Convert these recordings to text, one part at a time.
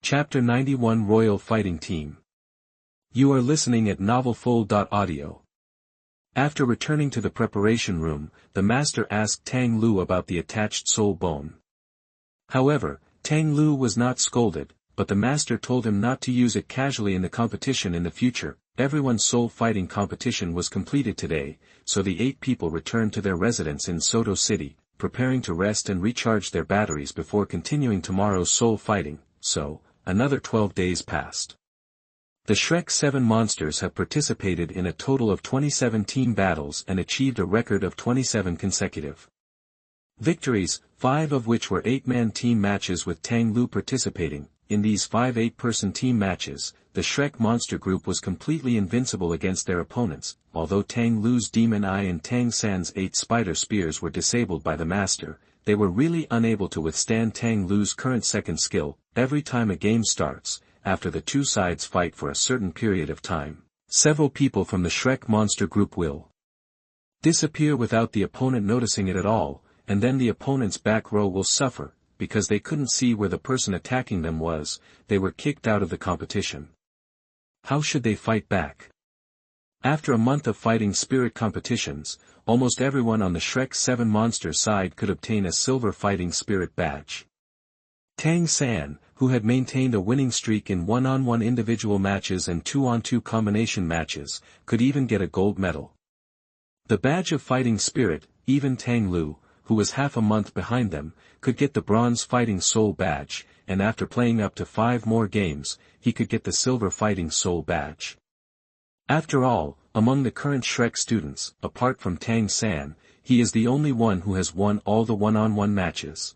Chapter 91 Royal Fighting Team. You are listening at novelfull.audio. After returning to the preparation room, the master asked Tang Liu about the attached soul bone. However, Tang Liu was not scolded, but the master told him not to use it casually in the competition in the future. Everyone's soul fighting competition was completed today, so the 8 people returned to their residence in Soto City, preparing to rest and recharge their batteries before continuing tomorrow's soul fighting. So, another 12 days passed. The Shrek 7 monsters have participated in a total of 27 team battles and achieved a record of 27 consecutive victories, 5 of which were 8-man team matches with Tang Liu participating. In these 5 8-person team matches, the Shrek monster group was completely invincible against their opponents, although Tang Liu's Demon Eye and Tang San's 8 spider spears were disabled by the master. They were really unable to withstand Tang Liu's current second skill. Every time a game starts, after the two sides fight for a certain period of time, several people from the Shrek monster group will disappear without the opponent noticing it at all, and then the opponent's back row will suffer, because they couldn't see where the person attacking them was. They were kicked out of the competition. How should they fight back? After a month of fighting spirit competitions, almost everyone on the Shrek 7 monster side could obtain a silver fighting spirit badge. Tang San, who had maintained a winning streak in 1-on-1 individual matches and 2-on-2 combination matches, could even get a gold medal. The badge of fighting spirit. Even Tang Liu, who was half a month behind them, could get the bronze fighting soul badge, and after playing up to 5 more games, he could get the silver fighting soul badge. After all, among the current Shrek students, apart from Tang San, he is the only one who has won all the 1-on-1 matches.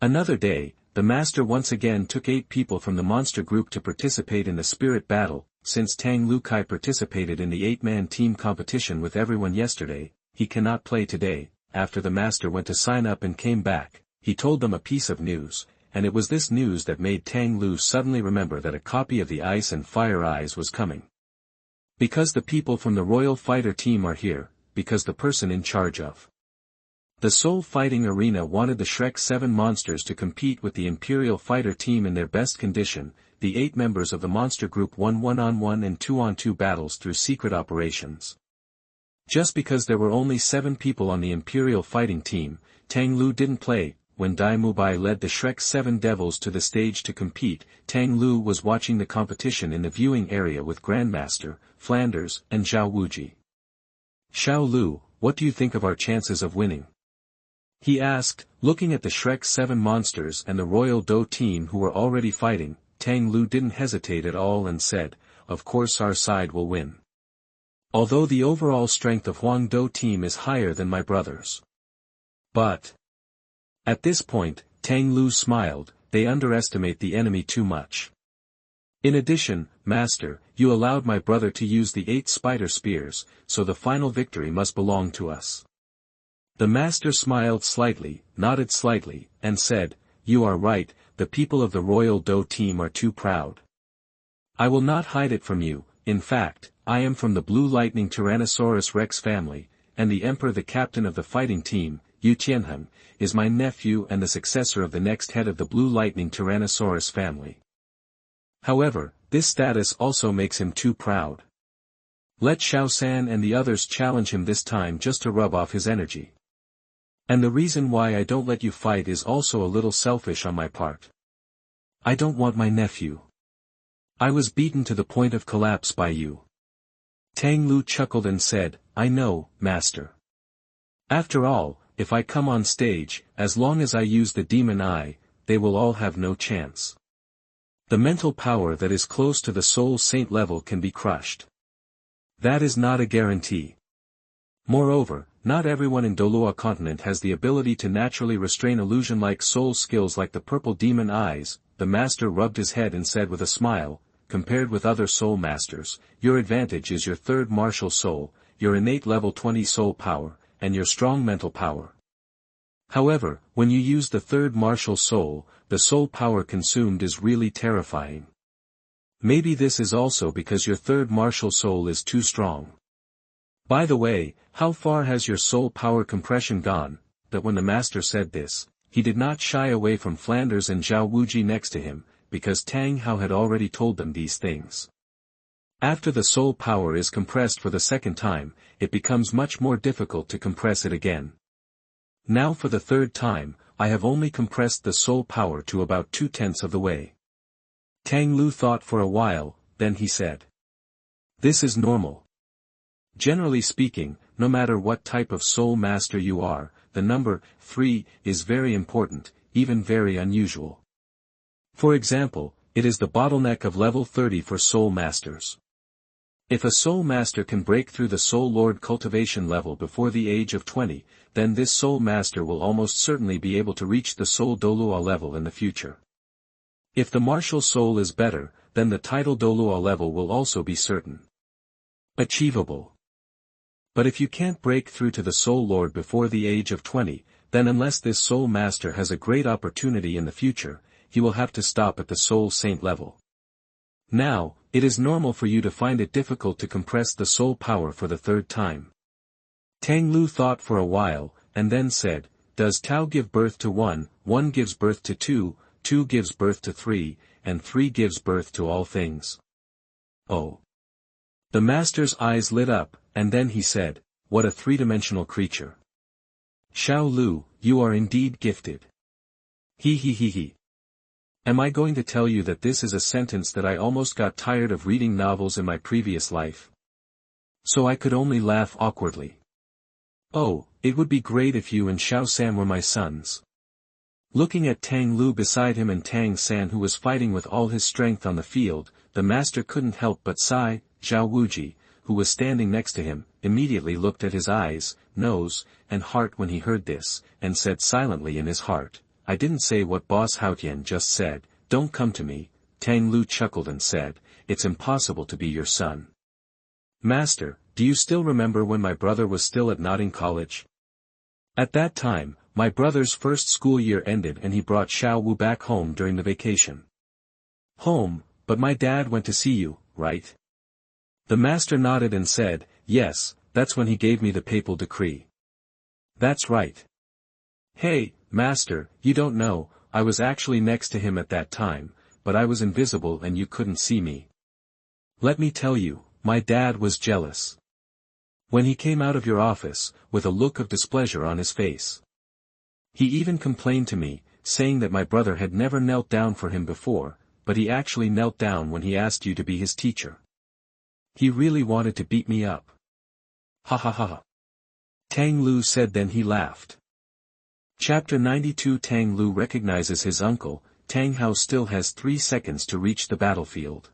Another day, the master once again took 8 people from the monster group to participate in the spirit battle. Since Tang Liu participated in the 8-man team competition with everyone yesterday, he cannot play today. After the master went to sign up and came back, he told them a piece of news, and it was this news that made Tang Liu suddenly remember that a copy of the Ice and Fire Eyes was coming. Because the people from the Royal Fighter team are here, because the person in charge of the Soul Fighting Arena wanted the Shrek 7 monsters to compete with the Imperial Fighter team in their best condition. The 8 members of the monster group won 1-on-1 and 2-on-2 battles through secret operations. Just because there were only 7 people on the Imperial Fighting team, Tang Liu didn't play. When Dai Mubai led the Shrek 7 devils to the stage to compete, Tang Liu was watching the competition in the viewing area with Grandmaster, Flanders, and Zhao Wuji. Xiao Lu, what do you think of our chances of winning? He asked, looking at the Shrek 7 monsters and the Royal Dou team who were already fighting. Tang Liu didn't hesitate at all and said, of course our side will win. Although the overall strength of Huang Dou team is higher than my brother's. But at this point, Tang Liu smiled. They underestimate the enemy too much. In addition, Master, you allowed my brother to use the 8 spider spears, so the final victory must belong to us. The master smiled slightly, nodded slightly, and said, you are right, the people of the Royal Dou team are too proud. I will not hide it from you. In fact, I am from the Blue Lightning Tyrannosaurus Rex family, and the Emperor, the captain of the fighting team, Yu Tianheng, is my nephew and the successor of the next head of the Blue Lightning Tyrannosaurus family. However, this status also makes him too proud. Let Xiao San and the others challenge him this time just to rub off his energy. And the reason why I don't let you fight is also a little selfish on my part. I don't want my nephew. I was beaten to the point of collapse by you. Tang Liu chuckled and said, I know, Master. After all, if I come on stage, as long as I use the Demon Eye, they will all have no chance. The mental power that is close to the Soul Saint level can be crushed. That is not a guarantee. Moreover, not everyone in Douluo continent has the ability to naturally restrain illusion-like soul skills like the purple demon eyes. The master rubbed his head and said with a smile, compared with other soul masters, your advantage is your 3rd martial soul, your innate level 20 soul power, and your strong mental power. However, when you use the 3rd martial soul, the soul power consumed is really terrifying. Maybe this is also because your 3rd martial soul is too strong. By the way, how far has your soul power compression gone? That when the master said this, he did not shy away from Flanders and Zhao Wuji next to him. because Tang Hao had already told them these things. After the soul power is compressed for the second time, it becomes much more difficult to compress it again. Now for the third time, I have only compressed the soul power to about 2/10 of the way. Tang Liu thought for a while, then he said. This is normal. Generally speaking, no matter what type of soul master you are, the number 3 is very important, even very unusual. For example, it is the bottleneck of level 30 for soul masters. If a soul master can break through the soul lord cultivation level before the age of 20, then this soul master will almost certainly be able to reach the soul Douluo level in the future. If the martial soul is better, then the title Douluo level will also be certain. Achievable. But if you can't break through to the soul lord before the age of 20, then unless this soul master has a great opportunity in the future, he will have to stop at the soul saint level. Now, it is normal for you to find it difficult to compress the soul power for the third time. Tang Liu thought for a while, and then said, does Tao give birth to 1, 1 gives birth to 2, 2 gives birth to 3, and 3 gives birth to all things? Oh. The master's eyes lit up, and then he said, what a three-dimensional creature. Xiao Lu, you are indeed gifted. He. Am I going to tell you that this is a sentence that I almost got tired of reading novels in my previous life? So I could only laugh awkwardly. Oh, it would be great if you and Xiao San were my sons. Looking at Tang Liu beside him and Tang San who was fighting with all his strength on the field, the master couldn't help but sigh. Zhao Wuji, who was standing next to him, immediately looked at his eyes, nose, and heart when he heard this, and said silently in his heart, I didn't say what Boss Haotian just said, don't come to me. Tang Liu chuckled and said, it's impossible to be your son. Master, do you still remember when my brother was still at Notting College? At that time, my brother's first school year ended and he brought Xiao Wu back home during the vacation. Home, but my dad went to see you, right? The master nodded and said, yes, that's when he gave me the papal decree. That's right. Hey, master, you don't know, I was actually next to him at that time, but I was invisible and you couldn't see me. Let me tell you, my dad was jealous. When he came out of your office, with a look of displeasure on his face. He even complained to me, saying that my brother had never knelt down for him before, but he actually knelt down when he asked you to be his teacher. He really wanted to beat me up. Ha ha ha. Tang Liu said then he laughed. Chapter 92 Tang Liu recognizes his uncle. Tang Hao still has 3 seconds to reach the battlefield.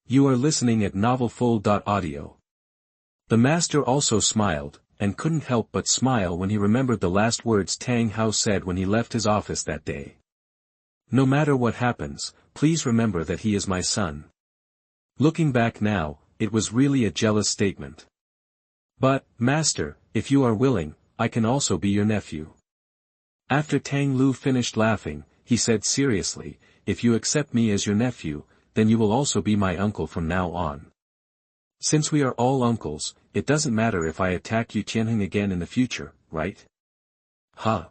You are listening at novelfull.audio. The master also smiled, and couldn't help but smile when he remembered the last words Tang Hao said when he left his office that day. No matter what happens, please remember that he is my son. Looking back now, it was really a jealous statement. But, master, if you are willing, I can also be your nephew. After Tang Liu finished laughing, he said seriously, if you accept me as your nephew, then you will also be my uncle from now on. Since we are all uncles, it doesn't matter if I attack you Tianheng again in the future, right? Huh.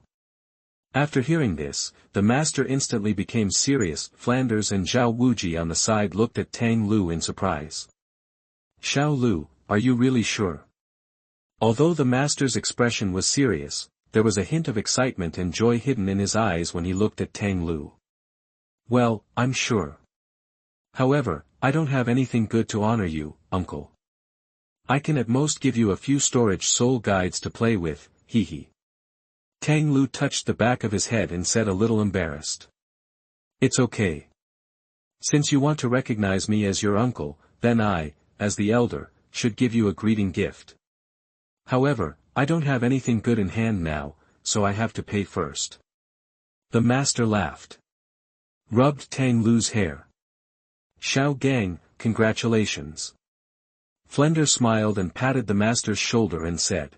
After hearing this, the master instantly became serious. Flanders and Zhao Wuji on the side looked at Tang Liu in surprise. Xiao Lu, are you really sure? Although the master's expression was serious, there was a hint of excitement and joy hidden in his eyes when he looked at Tang Liu. Well, I'm sure. However, I don't have anything good to honor you, uncle. I can at most give you a few storage soul guides to play with, hee. Tang Liu touched the back of his head and said a little embarrassed. It's okay. Since you want to recognize me as your uncle, then I, as the elder, should give you a greeting gift. However, I don't have anything good in hand now, so I have to pay first. The master laughed. Rubbed Tang Liu's hair. Xiao Gang, congratulations. Flender smiled and patted the master's shoulder and said.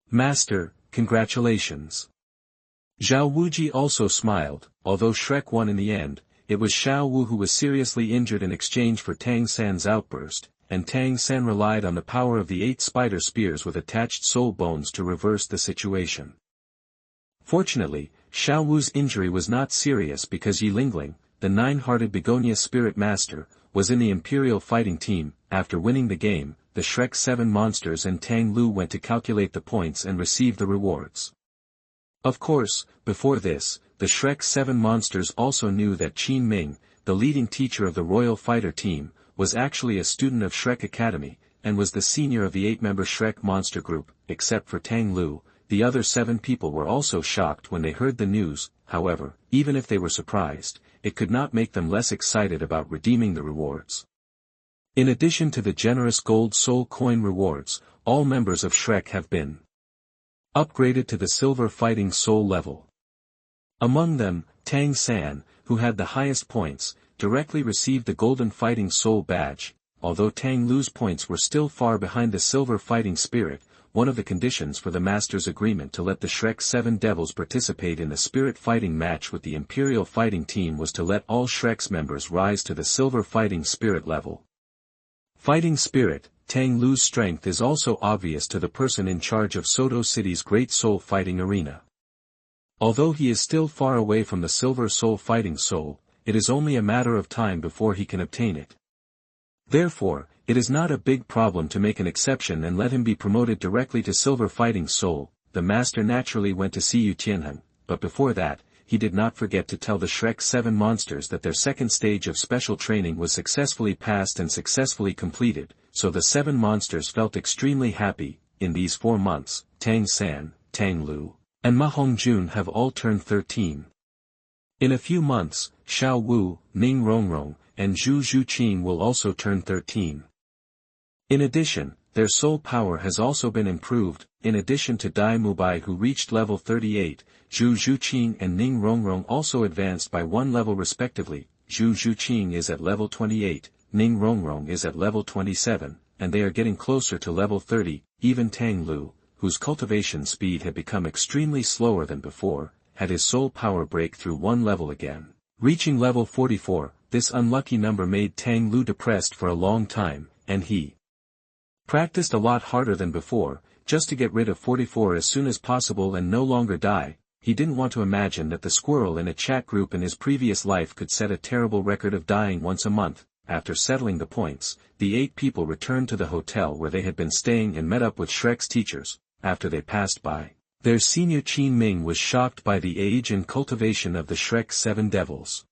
Master, congratulations. Zhao Wuji also smiled, although Shrek won in the end. It was Xiao Wu who was seriously injured in exchange for Tang San's outburst, and Tang San relied on the power of the 8 spider spears with attached soul bones to reverse the situation. Fortunately, Xiao Wu's injury was not serious because Yi Lingling, the nine-hearted Begonia Spirit Master, was in the Imperial fighting team. After winning the game, the Shrek 7 monsters and Tang Liu went to calculate the points and receive the rewards. Of course, before this, the Shrek 7 monsters also knew that Qin Ming, the leading teacher of the Royal Fighter team, was actually a student of Shrek Academy, and was the senior of the 8-member Shrek monster group. Except for Tang Liu, the other 7 people were also shocked when they heard the news. However, even if they were surprised, it could not make them less excited about redeeming the rewards. In addition to the generous gold soul coin rewards, all members of Shrek have been upgraded to the silver fighting soul level. Among them, Tang San, who had the highest points, directly received the golden fighting soul badge. Although Tang Liu's points were still far behind the silver fighting spirit, one of the conditions for the Master's agreement to let the Shrek 7 Devils participate in the spirit fighting match with the Imperial fighting team was to let all Shrek's members rise to the silver fighting spirit level. Fighting spirit, Tang Liu's strength is also obvious to the person in charge of Soto City's Great Soul Fighting Arena. Although he is still far away from the Silver Soul Fighting Soul, it is only a matter of time before he can obtain it. Therefore, it is not a big problem to make an exception and let him be promoted directly to Silver Fighting Soul. The Master naturally went to see Yu Tianheng, but before that, he did not forget to tell the Shrek 7 monsters that their second stage of special training was successfully passed and successfully completed, so the 7 monsters felt extremely happy. In these 4 months, Tang San, Tang Liu, and Ma Hongjun have all turned 13. In a few months, Xiao Wu, Ning Rongrong, and Zhu Zhuqing will also turn 13. In addition, their soul power has also been improved. In addition to Dai Mubai, who reached level 38, Zhu Zhuqing and Ning Rongrong also advanced by 1 level respectively. Zhu Zhuqing is at level 28, Ning Rongrong is at level 27, and they are getting closer to level 30. Even Tang Liu, whose cultivation speed had become extremely slower than before, had his soul power break through 1 level again, reaching level 44. This unlucky number made Tang Liu depressed for a long time, and he practiced a lot harder than before, just to get rid of 44 as soon as possible and no longer die. He didn't want to imagine that the squirrel in a chat group in his previous life could set a terrible record of dying once a month. After settling the points, the 8 people returned to the hotel where they had been staying and met up with Shrek's teachers. After they passed by, their senior Qin Ming was shocked by the age and cultivation of the Shrek 7 Devils.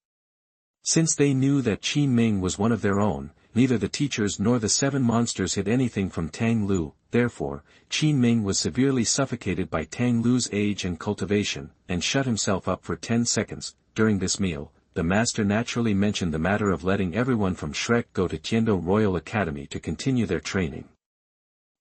Since they knew that Qin Ming was one of their own, neither the teachers nor the 7 monsters hid anything from Tang Liu. Therefore, Qin Ming was severely suffocated by Tang Liu's age and cultivation, and shut himself up for 10 seconds. During this meal, the Master naturally mentioned the matter of letting everyone from Shrek go to Tiandou Royal Academy to continue their training.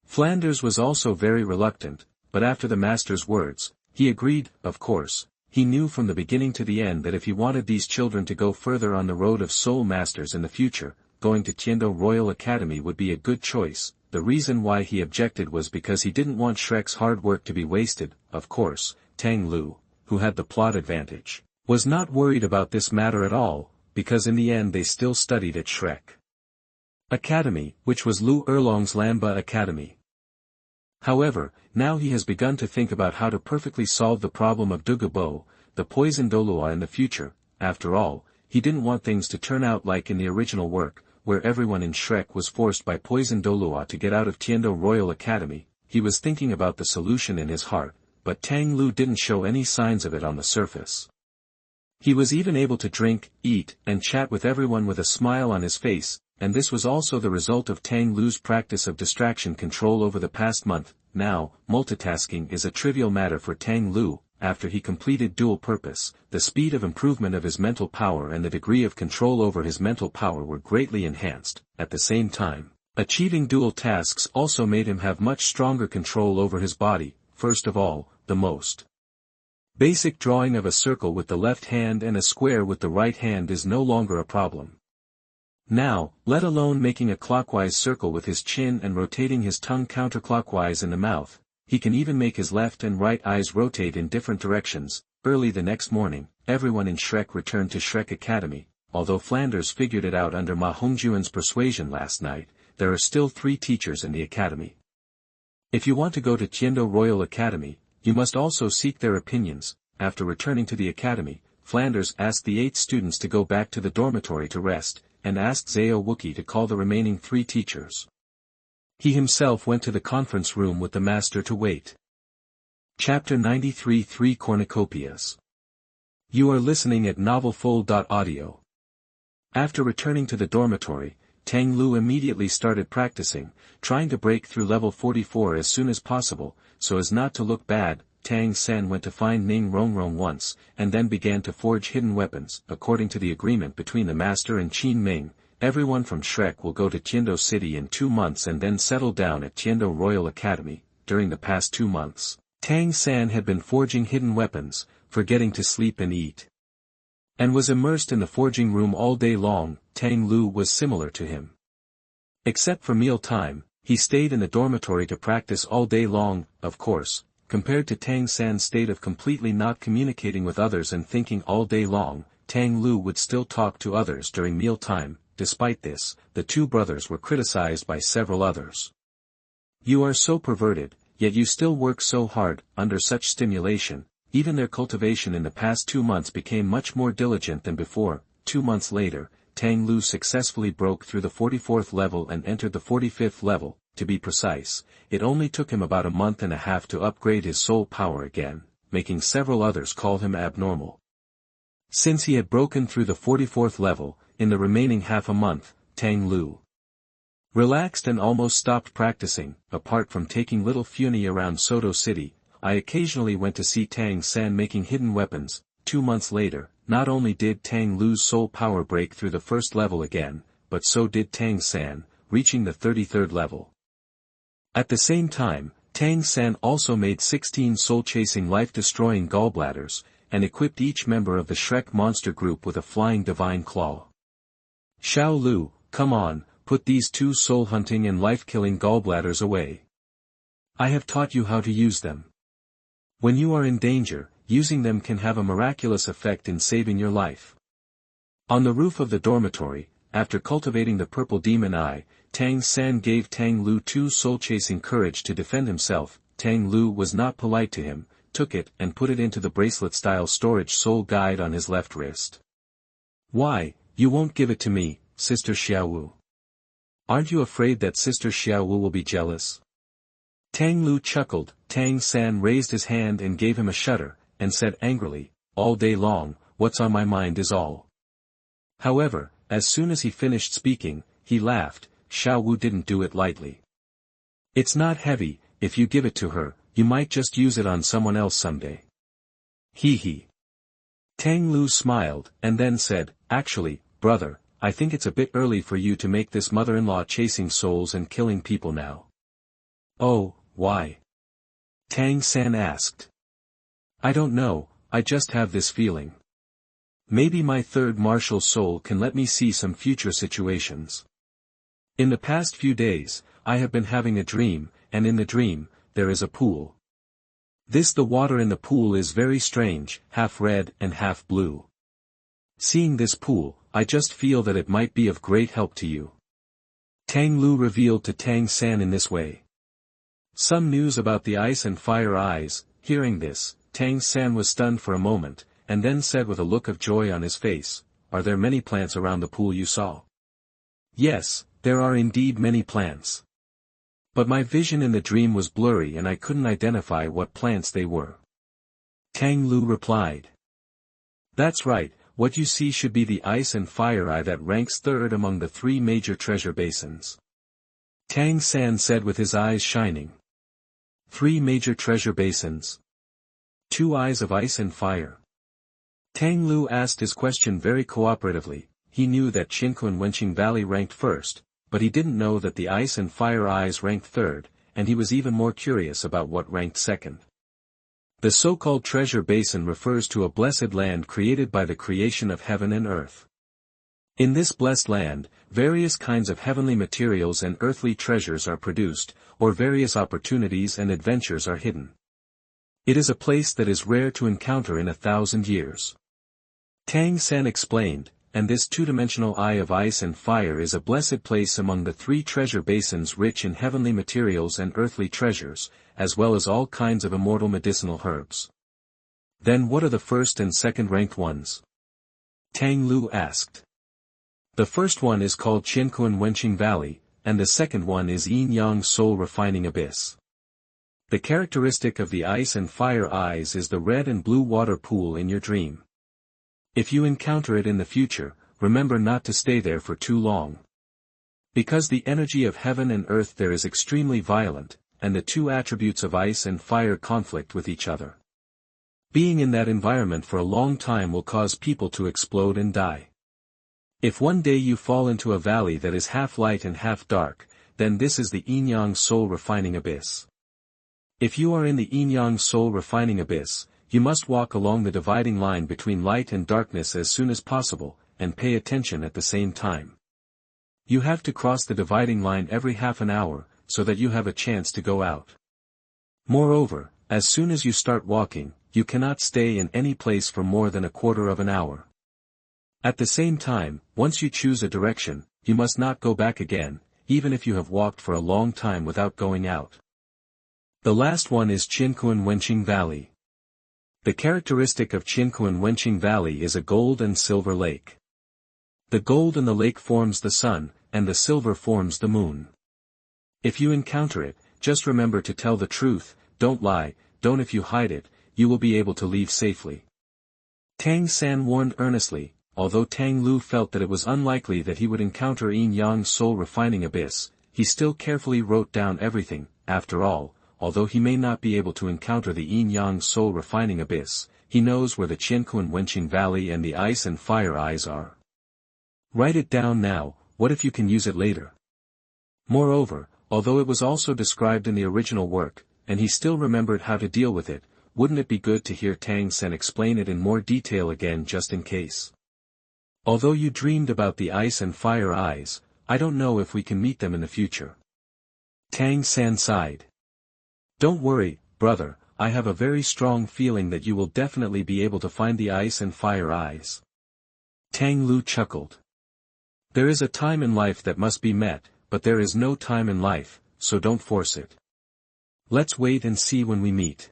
Flanders was also very reluctant, but after the Master's words, he agreed. Of course, he knew from the beginning to the end that if he wanted these children to go further on the road of Soul Masters in the future, going to Tiandou Royal Academy would be a good choice. The reason why he objected was because he didn't want Shrek's hard work to be wasted. Of course, Tang Liu, who had the plot advantage, was not worried about this matter at all, because in the end they still studied at Shrek Academy, which was Lu Erlong's Lamba Academy. However, now he has begun to think about how to perfectly solve the problem of Dugu, the poison Douluo in the future. After all, he didn't want things to turn out like in the original work, where everyone in Shrek was forced by poison Douluo to get out of Tiandou Royal Academy. He was thinking about the solution in his heart, but Tang Liu didn't show any signs of it on the surface. He was even able to drink, eat, and chat with everyone with a smile on his face, and this was also the result of Tang Liu's practice of distraction control over the past month. Now, multitasking is a trivial matter for Tang Liu. After he completed dual purpose, the speed of improvement of his mental power and the degree of control over his mental power were greatly enhanced. At the same time, achieving dual tasks also made him have much stronger control over his body. First of all, the most basic drawing of a circle with the left hand and a square with the right hand is no longer a problem. Now, let alone making a clockwise circle with his chin and rotating his tongue counterclockwise in the mouth, he can even make his left and right eyes rotate in different directions. Early the next morning, everyone in Shrek returned to Shrek Academy. Although Flanders figured it out under Ma Hongjuan's persuasion last night, there are still 3 teachers in the academy. If you want to go to Tiandou Royal Academy, you must also seek their opinions. After returning to the academy, Flanders asked the 8 students to go back to the dormitory to rest, and asked Zhao Wookie to call the remaining 3 teachers. He himself went to the conference room with the master to wait. Chapter 93 3 Cornucopias. You are listening at NovelFull.audio. After returning to the dormitory, Tang Liu immediately started practicing, trying to break through level 44 as soon as possible, so as not to look bad. Tang San went to find Ning Rongrong once, and then began to forge hidden weapons. According to the agreement between the master and Qin Ming, everyone from Shrek will go to Tiandou City in 2 months and then settle down at Tiandou Royal Academy. During the past 2 months, Tang San had been forging hidden weapons, forgetting to sleep and eat, and was immersed in the forging room all day long. Tang Liu was similar to him. Except for meal time, he stayed in the dormitory to practice all day long. Of course, compared to Tang San's state of completely not communicating with others and thinking all day long, Tang Liu would still talk to others during meal time. Despite this, the 2 brothers were criticized by several others. You are so perverted, yet you still work so hard. Under such stimulation, even their cultivation in the past 2 months became much more diligent than before. 2 months later, Tang Liu successfully broke through the 44th level and entered the 45th level. To be precise, it only took him about a month and a half to upgrade his soul power again, making several others call him abnormal. Since he had broken through the 44th level, in the remaining half a month, Tang Liu relaxed and almost stopped practicing. Apart from taking little Funi around Soto City, I occasionally went to see Tang San making hidden weapons. 2 months later, not only did Tang Liu's soul power break through the 1st level again, but so did Tang San, reaching the 33rd level. At the same time, Tang San also made 16 soul-chasing life-destroying gallbladders, and equipped each member of the Shrek monster group with a flying divine claw. Xiao Lu, come on, put these 2 soul-hunting and life-killing gallbladders away. I have taught you how to use them. When you are in danger, using them can have a miraculous effect in saving your life. On the roof of the dormitory, after cultivating the purple demon eye, Tang San gave Tang Liu 2 soul-chasing courage to defend himself. Tang Liu was not polite to him, took it and put it into the bracelet-style storage soul guide on his left wrist. Why, you won't give it to me, Sister Xiaowu? Aren't you afraid that Sister Xiaowu will be jealous? Tang Liu chuckled. Tang San raised his hand and gave him a shudder, and said angrily, all day long, what's on my mind is all. However, as soon as he finished speaking, he laughed. Xiaowu didn't do it lightly. It's not heavy. If you give it to her, you might just use it on someone else someday. Hee. Tang Liu smiled, and then said, actually, brother, I think it's a bit early for you to make this mother-in-law chasing souls and killing people now. Oh, why? Tang San asked. I don't know, I just have this feeling. Maybe my 3rd martial soul can let me see some future situations. In the past few days, I have been having a dream, and in the dream, there is a pool. The water in the pool is very strange, half red and half blue. Seeing this pool, I just feel that it might be of great help to you. Tang Liu revealed to Tang San in this way. Some news about the ice and fire eyes. Hearing this, Tang San was stunned for a moment, and then said with a look of joy on his face, are there many plants around the pool you saw? Yes, there are indeed many plants. But my vision in the dream was blurry and I couldn't identify what plants they were. Tang Liu replied. That's right, what you see should be the ice and fire eye that ranks 3rd among the 3 major treasure basins. Tang San said with his eyes shining. 3 major treasure basins. 2 eyes of ice and fire. Tang Liu asked his question very cooperatively. He knew that Qinquan Wenqing Valley ranked 1st, but he didn't know that the ice and fire eyes ranked 3rd, and he was even more curious about what ranked 2nd. The so-called treasure basin refers to a blessed land created by the creation of heaven and earth. In this blessed land, various kinds of heavenly materials and earthly treasures are produced, or various opportunities and adventures are hidden. It is a place that is rare to encounter in 1,000 years. Tang San explained, and this 2-dimensional eye of ice and fire is a blessed place among the 3 treasure basins rich in heavenly materials and earthly treasures, as well as all kinds of immortal medicinal herbs. Then what are the first and second ranked ones? Tang Liu asked. The first one is called Qianquan Wenqing Valley, and the second one is Yin Yang Soul Refining Abyss. The characteristic of the ice and fire eyes is the red and blue water pool in your dream. If you encounter it in the future, remember not to stay there for too long. Because the energy of heaven and earth there is extremely violent, and the two attributes of ice and fire conflict with each other. Being in that environment for a long time will cause people to explode and die. If one day you fall into a valley that is half light and half dark, then this is the Yin-Yang Soul Refining Abyss. If you are in the Yin-Yang Soul Refining Abyss, you must walk along the dividing line between light and darkness as soon as possible, and pay attention at the same time. You have to cross the dividing line every half an hour, so that you have a chance to go out. Moreover, as soon as you start walking, you cannot stay in any place for more than a quarter of an hour. At the same time, once you choose a direction, you must not go back again, even if you have walked for a long time without going out. The last one is Qianquan Wenqing Valley. The characteristic of Qianquan Wenqing Valley is a gold and silver lake. The gold in the lake forms the sun, and the silver forms the moon. If you encounter it, just remember to tell the truth, don't lie, don't if you hide it, you will be able to leave safely. Tang San warned earnestly, although Tang Liu felt that it was unlikely that he would encounter Yin-Yang Soul Refining Abyss, he still carefully wrote down everything. After all, although he may not be able to encounter the Yin-Yang Soul Refining Abyss, he knows where the Qianquan Wenqing Valley and the ice and fire eyes are. Write it down now, what if you can use it later? Moreover, although it was also described in the original work, and he still remembered how to deal with it, wouldn't it be good to hear Tang San explain it in more detail again just in case? Although you dreamed about the ice and fire eyes, I don't know if we can meet them in the future. Tang San sighed. Don't worry, brother, I have a very strong feeling that you will definitely be able to find the ice and fire eyes. Tang Liu chuckled. There is a time in life that must be met, but there is no time in life, so don't force it. Let's wait and see when we meet.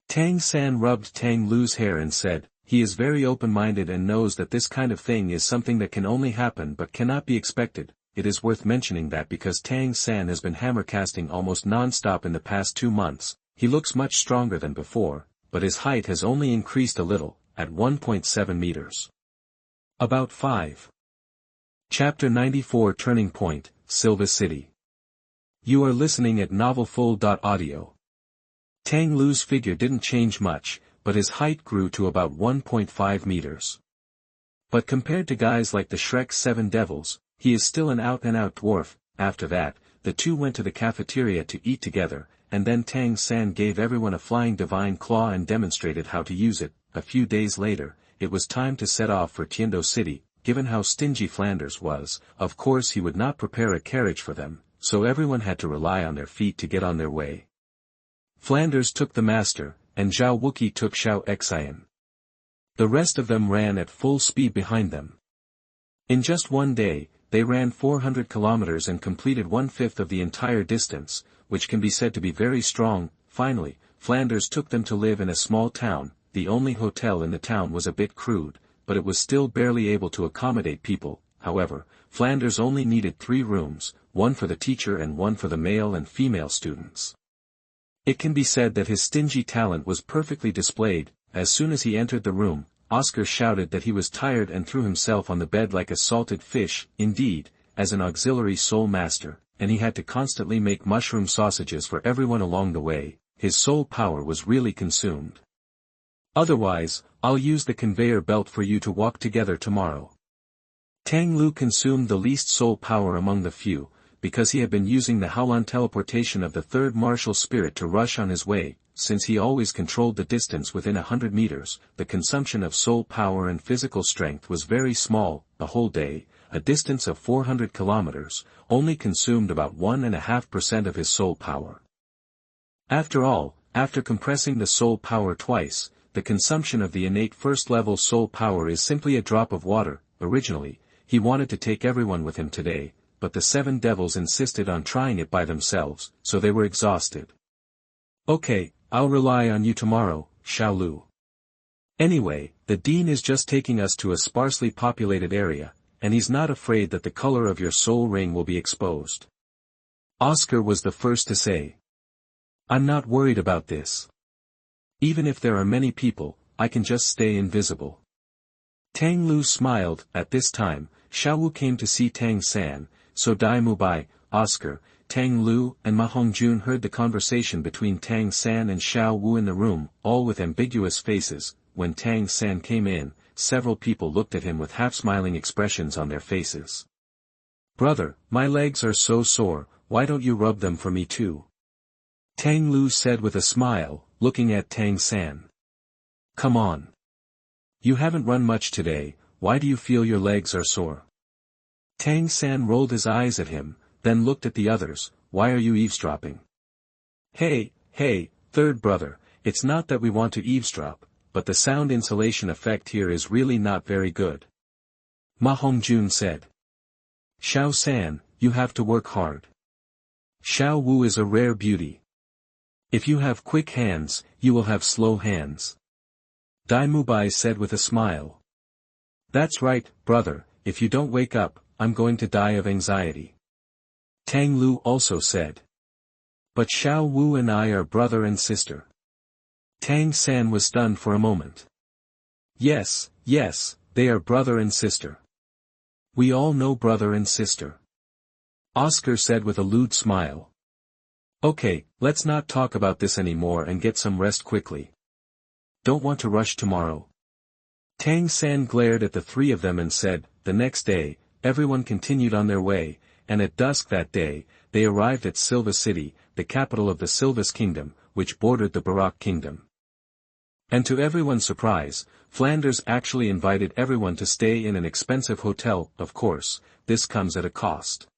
Tang San rubbed Tang Liu's hair and said, he is very open-minded and knows that this kind of thing is something that can only happen but cannot be expected. It is worth mentioning that because Tang San has been hammercasting almost non-stop in the past 2 months, he looks much stronger than before, but his height has only increased a little, at 1.7 meters. About 5. Chapter 94 Turning Point, Silvis City. You are listening at novelfull.audio. Tang Liu's figure didn't change much, but his height grew to about 1.5 meters. But compared to guys like the Shrek's 7 devils, he is still an out-and-out dwarf. After that, the two went to the cafeteria to eat together, and then Tang San gave everyone a flying divine claw and demonstrated how to use it. A few days later, it was time to set off for Tiandou City. Given how stingy Flanders was, of course he would not prepare a carriage for them, so everyone had to rely on their feet to get on their way. Flanders took the master, and Zhao Wookie took Xiao Xian. The rest of them ran at full speed behind them. In just one day, they ran 400 kilometers and completed 1/5 of the entire distance, which can be said to be very strong. Finally, Flanders took them to live in a small town. The only hotel in the town was a bit crude, but it was still barely able to accommodate people. However, Flanders only needed 3 rooms, one for the teacher and one for the male and female students. It can be said that his stingy talent was perfectly displayed. As soon as he entered the room, Oscar shouted that he was tired and threw himself on the bed like a salted fish. Indeed, as an auxiliary soul master, and he had to constantly make mushroom sausages for everyone along the way, his soul power was really consumed. Otherwise, I'll use the conveyor belt for you to walk together tomorrow. Tang Liu consumed the least soul power among the few, because he had been using the Howlan teleportation of the third martial spirit to rush on his way. Since he always controlled the distance within 100 meters, the consumption of soul power and physical strength was very small. The whole day, a distance of 400 kilometers, only consumed about 1.5% of his soul power. After all, after compressing the soul power twice, the consumption of the innate first-level soul power is simply a drop of water. Originally, he wanted to take everyone with him today, but the 7 devils insisted on trying it by themselves, so they were exhausted. Okay, I'll rely on you tomorrow, Xiao Lu. Anyway, the dean is just taking us to a sparsely populated area, and he's not afraid that the color of your soul ring will be exposed. Oscar was the first to say. I'm not worried about this. Even if there are many people, I can just stay invisible. Tang Liu smiled. At this time, Xiao Wu came to see Tang San, so Dai Mubai, Oscar, Tang Liu and Ma Hongjun heard the conversation between Tang San and Xiao Wu in the room, all with ambiguous faces. When Tang San came in, several people looked at him with half-smiling expressions on their faces. Brother, my legs are so sore, why don't you rub them for me too? Tang Liu said with a smile, looking at Tang San. Come on. You haven't run much today, why do you feel your legs are sore? Tang San rolled his eyes at him, then looked at the others. Why are you eavesdropping? Hey, third brother, it's not that we want to eavesdrop, but the sound insulation effect here is really not very good. Ma Hongjun said. Xiao San, you have to work hard. Xiao Wu is a rare beauty. If you have quick hands, you will have slow hands. Dai Mubai said with a smile. That's right, brother, if you don't wake up, I'm going to die of anxiety. Tang Liu also said. But Xiao Wu and I are brother and sister. Tang San was stunned for a moment. Yes, they are brother and sister. We all know brother and sister. Oscar said with a lewd smile. Okay, let's not talk about this anymore and get some rest quickly. Don't want to rush tomorrow. Tang San glared at the three of them and said. The next day, everyone continued on their way, and at dusk that day, they arrived at Silvis City, the capital of the Silvis Kingdom, which bordered the Baroque Kingdom. And to everyone's surprise, Flanders actually invited everyone to stay in an expensive hotel. Of course, this comes at a cost.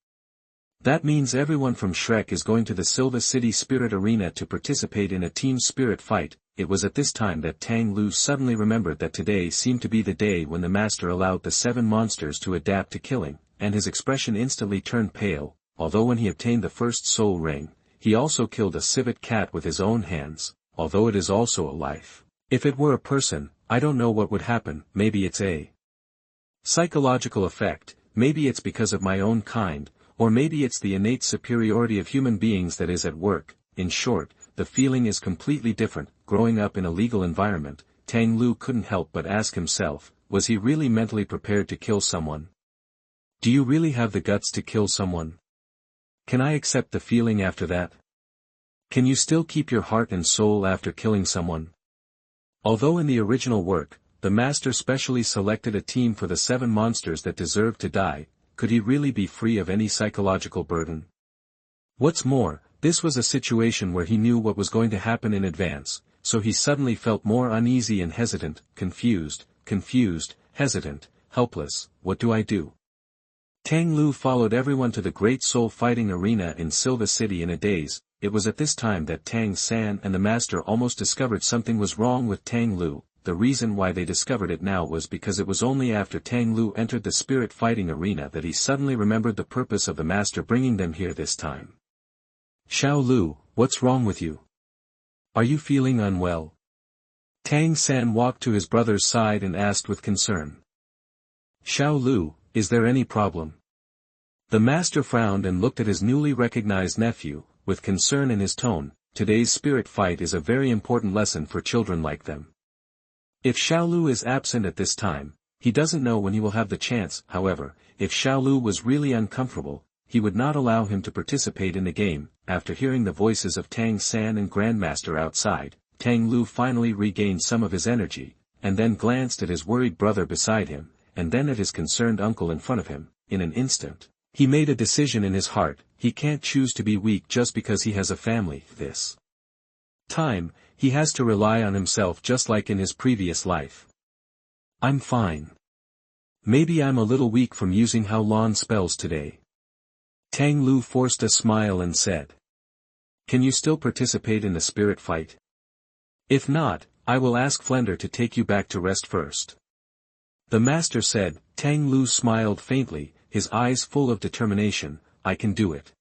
That means everyone from Shrek is going to the Silvis City Spirit Arena to participate in a team spirit fight. It was at this time that Tang Liu suddenly remembered that today seemed to be the day when the master allowed the 7 monsters to adapt to killing, and his expression instantly turned pale. Although when he obtained the first soul ring, he also killed a civet cat with his own hands, although it is also a life. If it were a person, I don't know what would happen. Maybe it's a psychological effect, maybe it's because of my own kind, or maybe it's the innate superiority of human beings that is at work. In short, the feeling is completely different. Growing up in a legal environment, Tang Liu couldn't help but ask himself, was he really mentally prepared to kill someone? Do you really have the guts to kill someone? Can I accept the feeling after that? Can you still keep your heart and soul after killing someone? Although in the original work, the master specially selected a team for the 7 monsters that deserved to die, could he really be free of any psychological burden? What's more, this was a situation where he knew what was going to happen in advance, so he suddenly felt more uneasy and hesitant, confused, hesitant, helpless. What do I do? Tang Liu followed everyone to the Great Soul Fighting Arena in Silvis City in a daze. It was at this time that Tang San and the master almost discovered something was wrong with Tang Liu. The reason why they discovered it now was because it was only after Tang Liu entered the spirit fighting arena that he suddenly remembered the purpose of the master bringing them here this time. Xiao Lu, what's wrong with you? Are you feeling unwell? Tang San walked to his brother's side and asked with concern. Xiao Lu, is there any problem? The master frowned and looked at his newly recognized nephew, with concern in his tone. Today's spirit fight is a very important lesson for children like them. If Xiao Lu is absent at this time, he doesn't know when he will have the chance. However, if Xiao Lu was really uncomfortable, he would not allow him to participate in the game. After hearing the voices of Tang San and Grandmaster outside, Tang Liu finally regained some of his energy, and then glanced at his worried brother beside him, and then at his concerned uncle in front of him. In an instant, he made a decision in his heart. He can't choose to be weak just because he has a family. This time, he has to rely on himself just like in his previous life. I'm fine. Maybe I'm a little weak from using Hao Lan spells today. Tang Liu forced a smile and said. Can you still participate in the spirit fight? If not, I will ask Flender to take you back to rest first. The master said. Tang Liu smiled faintly, his eyes full of determination. I can do it.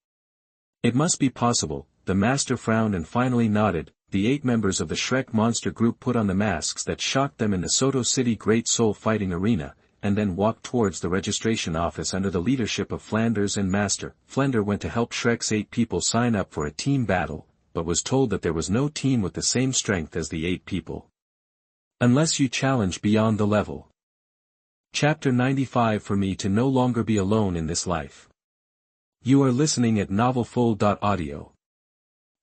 It must be possible. The master frowned and finally nodded. the 8 members of the Shrek monster group put on the masks that shocked them in the Soto City Great Soul Fighting Arena, and then walked towards the registration office under the leadership of Flanders and Master. Flender went to help Shrek's 8 people sign up for a team battle, but was told that there was no team with the same strength as the 8 people. Unless you challenge beyond the level. Chapter 95. For me to no longer be alone in this life. You are listening at novelfull.audio.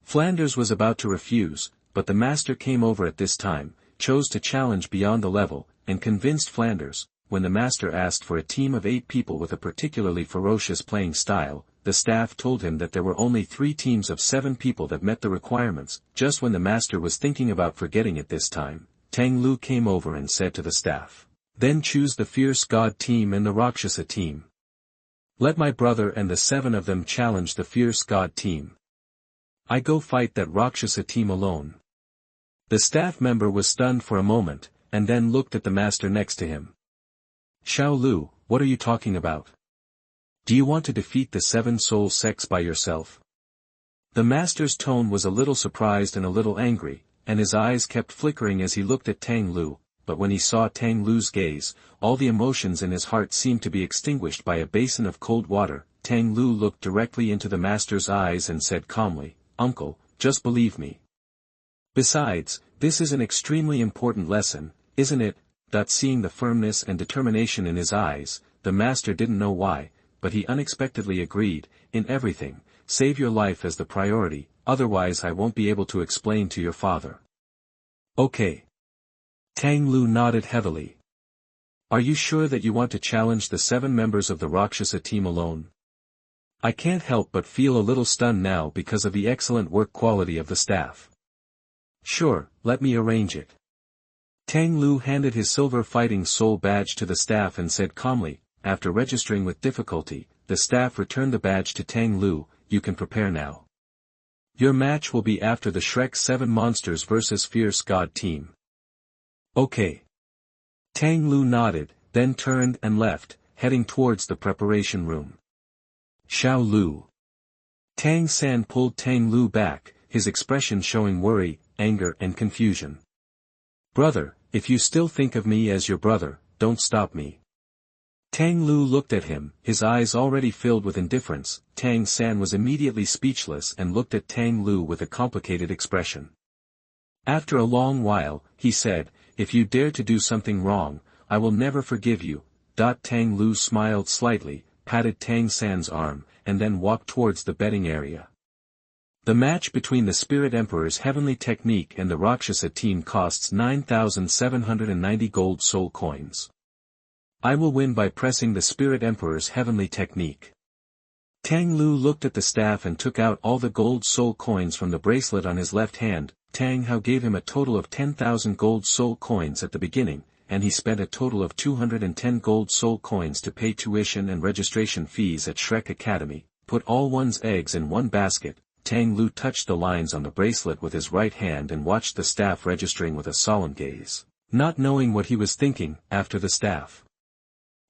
Flanders was about to refuse, but the master came over at this time, chose to challenge beyond the level, and convinced Flanders. When the master asked for a team of 8 people with a particularly ferocious playing style, the staff told him that there were only 3 teams of 7 people that met the requirements. Just when the master was thinking about forgetting it this time, Tang Liu came over and said to the staff, "Then choose the Fierce God team and the Rakshasa team. Let my brother and the 7 of them challenge the Fierce God team. I go fight that Rakshasa team alone." The staff member was stunned for a moment, and then looked at the master next to him. "Xiao Lu, what are you talking about? Do you want to defeat the 7 soul sects by yourself?" The master's tone was a little surprised and a little angry, and his eyes kept flickering as he looked at Tang Liu, but when he saw Tang Liu's gaze, all the emotions in his heart seemed to be extinguished by a basin of cold water. Tang Liu looked directly into the master's eyes and said calmly, "Uncle, just believe me. Besides, this is an extremely important lesson, isn't it?" Seeing the firmness and determination in his eyes, the master didn't know why, but he unexpectedly agreed, "In everything, save your life as the priority, otherwise I won't be able to explain to your father." "Okay." Tang Liu nodded heavily. "Are you sure that you want to challenge the 7 members of the Rakshasa team alone? I can't help but feel a little stunned now because of the excellent work quality of the staff." "Sure, let me arrange it." Tang Liu handed his silver fighting soul badge to the staff and said calmly. After registering with difficulty, the staff returned the badge to Tang Liu. "You can prepare now. Your match will be after the Shrek 7 Monsters vs Fierce God team." "Okay." Tang Liu nodded, then turned and left, heading towards the preparation room. "Xiao Lu." Tang San pulled Tang Liu back, his expression showing worry, anger and confusion. "Brother, if you still think of me as your brother, don't stop me." Tang Liu looked at him, his eyes already filled with indifference. Tang San was immediately speechless and looked at Tang Liu with a complicated expression. After a long while, he said, "If you dare to do something wrong, I will never forgive you." Tang Liu smiled slightly, patted Tang San's arm, and then walked towards the betting area. The match between the Spirit Emperor's Heavenly Technique and the Rakshasa team costs 9,790 gold soul coins. I will win by pressing the Spirit Emperor's Heavenly Technique. Tang Liu looked at the staff and took out all the gold soul coins from the bracelet on his left hand. Tang Hao gave him a total of 10,000 gold soul coins at the beginning, and he spent a total of 210 gold soul coins to pay tuition and registration fees at Shrek Academy. Put all one's eggs in one basket. Tang Liu touched the lines on the bracelet with his right hand and watched the staff registering with a solemn gaze, not knowing what he was thinking. After the staff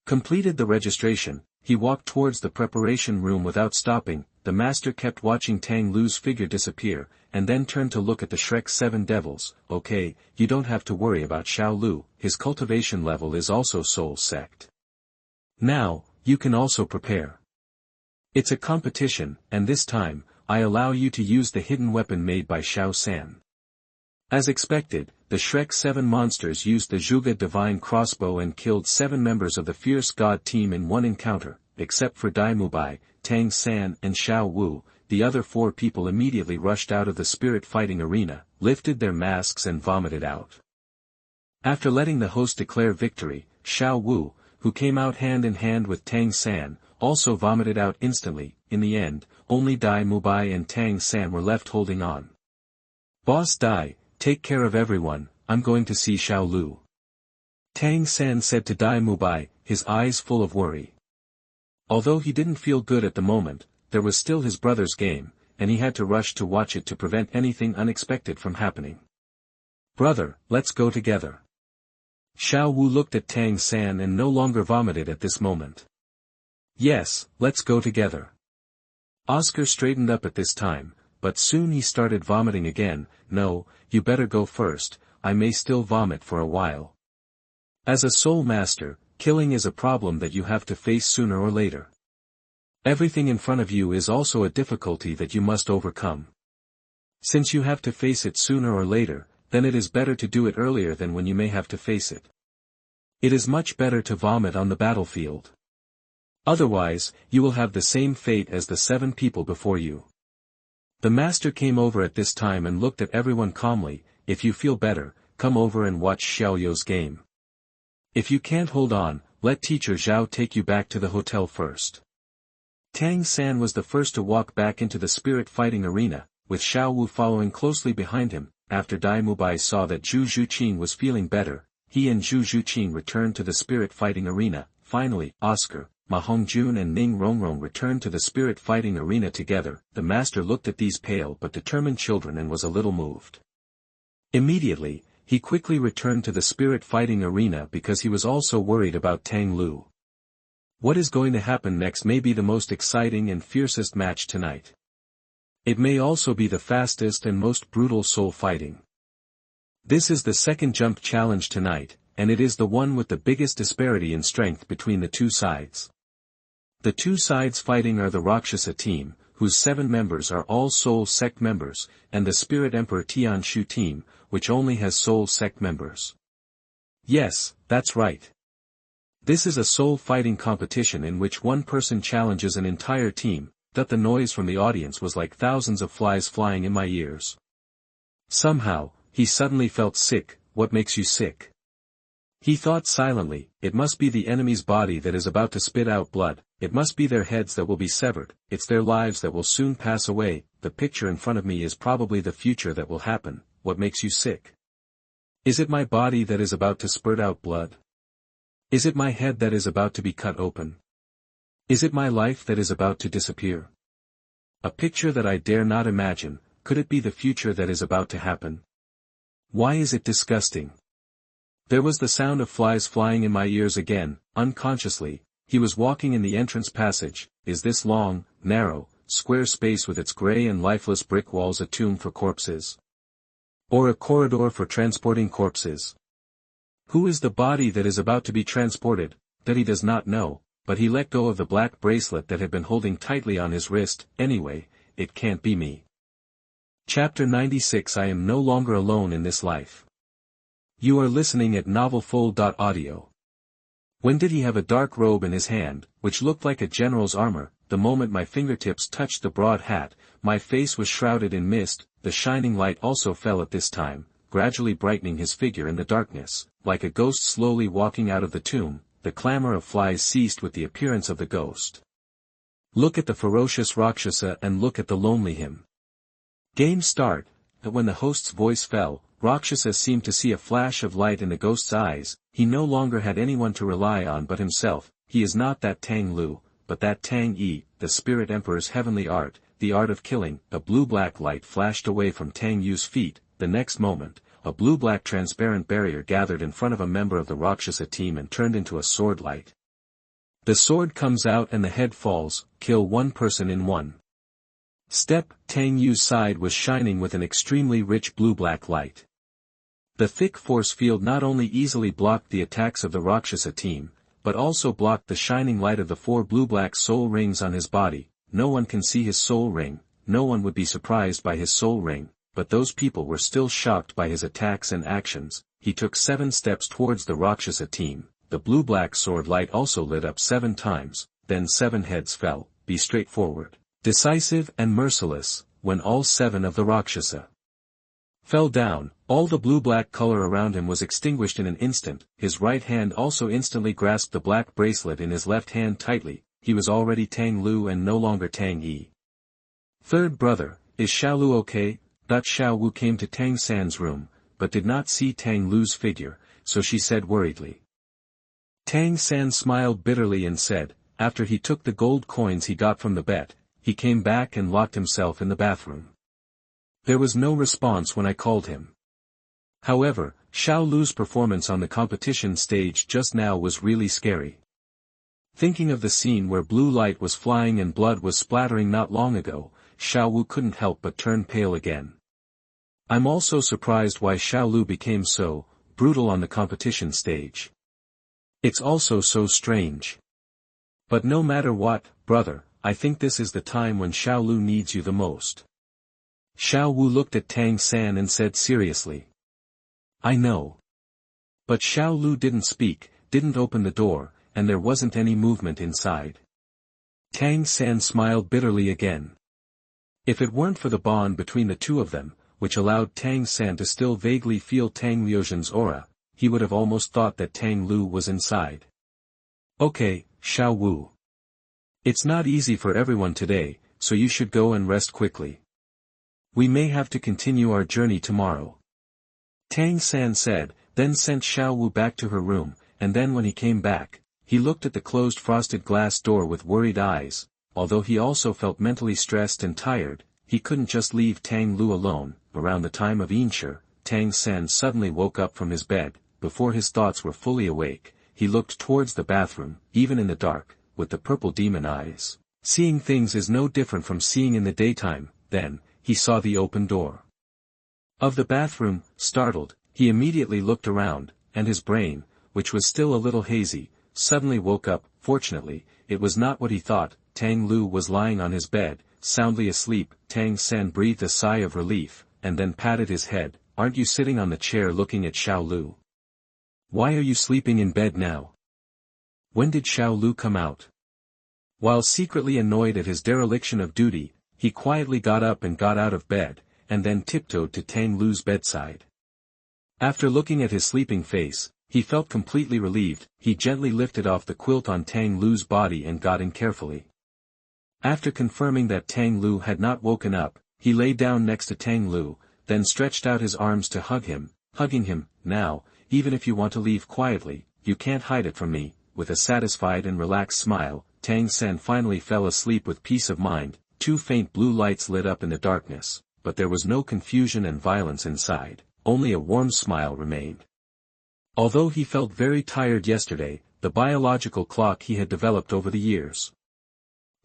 completed the registration, he walked towards the preparation room without stopping. The master kept watching Tang Liu's figure disappear, and then turned to look at the Shrek 7 devils. "Okay, you don't have to worry about Xiao Lu, his cultivation level is also soul sect. Now, you can also prepare. It's a competition, and this time, I allow you to use the hidden weapon made by Xiao San." As expected, the Shrek 7 monsters used the Zhuge divine crossbow and killed 7 members of the Fierce God team in one encounter, except for Dai Mubai, Tang San and Xiao Wu. The other 4 people immediately rushed out of the spirit fighting arena, lifted their masks and vomited out. After letting the host declare victory, Xiao Wu, who came out hand in hand with Tang San, also vomited out instantly. In the end, only Dai Mubai and Tang San were left holding on. "Boss Dai, take care of everyone, I'm going to see Xiao Lu." Tang San said to Dai Mubai, his eyes full of worry. Although he didn't feel good at the moment, there was still his brother's game, and he had to rush to watch it to prevent anything unexpected from happening. "Brother, let's go together." Xiao Wu looked at Tang San and no longer vomited at this moment. "Yes, let's go together." Oscar straightened up at this time, but soon he started vomiting again. No, you better go first, I may still vomit for a while. As a soul master, killing is a problem that you have to face sooner or later. Everything in front of you is also a difficulty that you must overcome. Since you have to face it sooner or later, then it is better to do it earlier than when you may have to face it. It is much better to vomit on the battlefield. Otherwise, you will have the same fate as the 7 people before you. The master came over at this time and looked at everyone calmly. If you feel better, come over and watch Xiaoyou's game. If you can't hold on, let teacher Zhao take you back to the hotel first. Tang San was the first to walk back into the spirit fighting arena, with Xiao Wu following closely behind him. After Dai Mubai saw that Zhu Zhuqing was feeling better, he and Zhu Zhuqing returned to the spirit fighting arena. Finally, Oscar, Ma Hongjun and Ning Rongrong returned to the spirit fighting arena together. The master looked at these pale but determined children and was a little moved. Immediately, he quickly returned to the spirit fighting arena because he was also worried about Tang Liu. What is going to happen next may be the most exciting and fiercest match tonight. It may also be the fastest and most brutal soul fighting. This is the second jump challenge tonight, and it is the one with the biggest disparity in strength between the two sides. The two sides fighting are the Rakshasa team, whose 7 members are all Soul Sect members, and the Spirit Emperor Tianshu team, which only has Soul Sect members. Yes, that's right. This is a soul fighting competition in which one person challenges an entire team. That the noise from the audience was like thousands of flies flying in my ears. Somehow, he suddenly felt sick. What makes you sick? He thought silently, it must be the enemy's body that is about to spit out blood, it must be their heads that will be severed, it's their lives that will soon pass away. The picture in front of me is probably the future that will happen. What makes you sick? Is it my body that is about to spurt out blood? Is it my head that is about to be cut open? Is it my life that is about to disappear? A picture that I dare not imagine. Could it be the future that is about to happen? Why is it disgusting? There was the sound of flies flying in my ears again. Unconsciously, he was walking in the entrance passage. Is this long, narrow, square space with its gray and lifeless brick walls a tomb for corpses? Or a corridor for transporting corpses? Who is the body that is about to be transported? That he does not know. But he let go of the black bracelet that had been holding tightly on his wrist. Anyway, it can't be me. Chapter 96. I am no longer alone in this life. You are listening at NovelFull.audio. When did he have a dark robe in his hand, which looked like a general's armor? The moment my fingertips touched the broad hat, my face was shrouded in mist. The shining light also fell at this time, gradually brightening his figure in the darkness, like a ghost slowly walking out of the tomb. The clamor of flies ceased with the appearance of the ghost. Look at the ferocious Rakshasa and look at the lonely him. Game start. When the host's voice fell, Rakshasa seemed to see a flash of light in the ghost's eyes. He no longer had anyone to rely on but himself. He is not that Tang Liu, but that Tang Yi, the Spirit Emperor's heavenly art, the art of killing. A blue-black light flashed away from Tang Yu's feet. The next moment, a blue-black transparent barrier gathered in front of a member of the Rakshasa team and turned into a sword light. The sword comes out and the head falls. Kill one person in one step. Tang Yu's side was shining with an extremely rich blue-black light. The thick force field not only easily blocked the attacks of the Rakshasa team, but also blocked the shining light of the 4 blue-black soul rings on his body. No one can see his soul ring, no one would be surprised by his soul ring. But those people were still shocked by his attacks and actions. He took 7 steps towards the Rakshasa team. The blue-black sword light also lit up 7 times, then 7 heads fell. Be straightforward, decisive and merciless. When all 7 of the Rakshasa fell down, all the blue-black color around him was extinguished in an instant. His right hand also instantly grasped the black bracelet in his left hand tightly. He was already Tang Liu and no longer Tang Yi. Third brother, is Xiao Lu okay? Xiao Wu came to Tang San's room, but did not see Tang Liu's figure, so she said worriedly. Tang San smiled bitterly and said, after he took the gold coins he got from the bet, he came back and locked himself in the bathroom. There was no response when I called him. However, Xiao Lu's performance on the competition stage just now was really scary. Thinking of the scene where blue light was flying and blood was splattering not long ago, Xiao Wu couldn't help but turn pale again. I'm also surprised why Xiao Lu became so brutal on the competition stage. It's also so strange. But no matter what, brother, I think this is the time when Xiao Lu needs you the most. Xiao Wu looked at Tang San and said seriously. I know. But Xiao Lu didn't speak, didn't open the door, and there wasn't any movement inside. Tang San smiled bitterly again. If it weren't for the bond between the two of them, which allowed Tang San to still vaguely feel Tang Liu's aura, he would have almost thought that Tang Lu was inside. Okay, Xiao Wu. It's not easy for everyone today, so you should go and rest quickly. We may have to continue our journey tomorrow. Tang San said, then sent Xiao Wu back to her room, and then when he came back, he looked at the closed frosted glass door with worried eyes. Although he also felt mentally stressed and tired, he couldn't just leave Tang Lu alone. Around the time of Inshur, Tang San suddenly woke up from his bed. Before his thoughts were fully awake, he looked towards the bathroom, even in the dark, with the purple demon eyes. Seeing things is no different from seeing in the daytime. Then, he saw the open door of the bathroom. Startled, he immediately looked around, and his brain, which was still a little hazy, suddenly woke up. Fortunately, it was not what he thought. Tang Lu was lying on his bed, soundly asleep. Tang San breathed a sigh of relief, and then patted his head. Aren't you sitting on the chair looking at Xiao Lu? Why are you sleeping in bed now? When did Xiao Lu come out? While secretly annoyed at his dereliction of duty, he quietly got up and got out of bed, and then tiptoed to Tang Lu's bedside. After looking at his sleeping face, he felt completely relieved. He gently lifted off the quilt on Tang Lu's body and got in carefully. After confirming that Tang Lu had not woken up, he lay down next to Tang Lu, then stretched out his arms to hug him, hugging him. Now, even if you want to leave quietly, you can't hide it from me. With a satisfied and relaxed smile, Tang San finally fell asleep with peace of mind. Two faint blue lights lit up in the darkness, but there was no confusion and violence inside, only a warm smile remained. Although he felt very tired yesterday, the biological clock he had developed over the years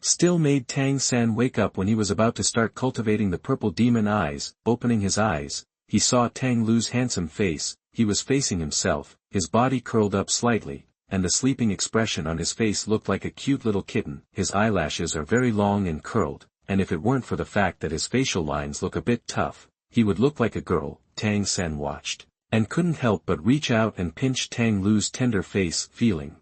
still made Tang San wake up when he was about to start cultivating the purple demon eyes. Opening his eyes, he saw Tang Lu's handsome face. He was facing himself, his body curled up slightly, and the sleeping expression on his face looked like a cute little kitten. His eyelashes are very long and curled, and if it weren't for the fact that his facial lines look a bit tough, he would look like a girl. Tang San watched, and couldn't help but reach out and pinch Tang Lu's tender face, feeling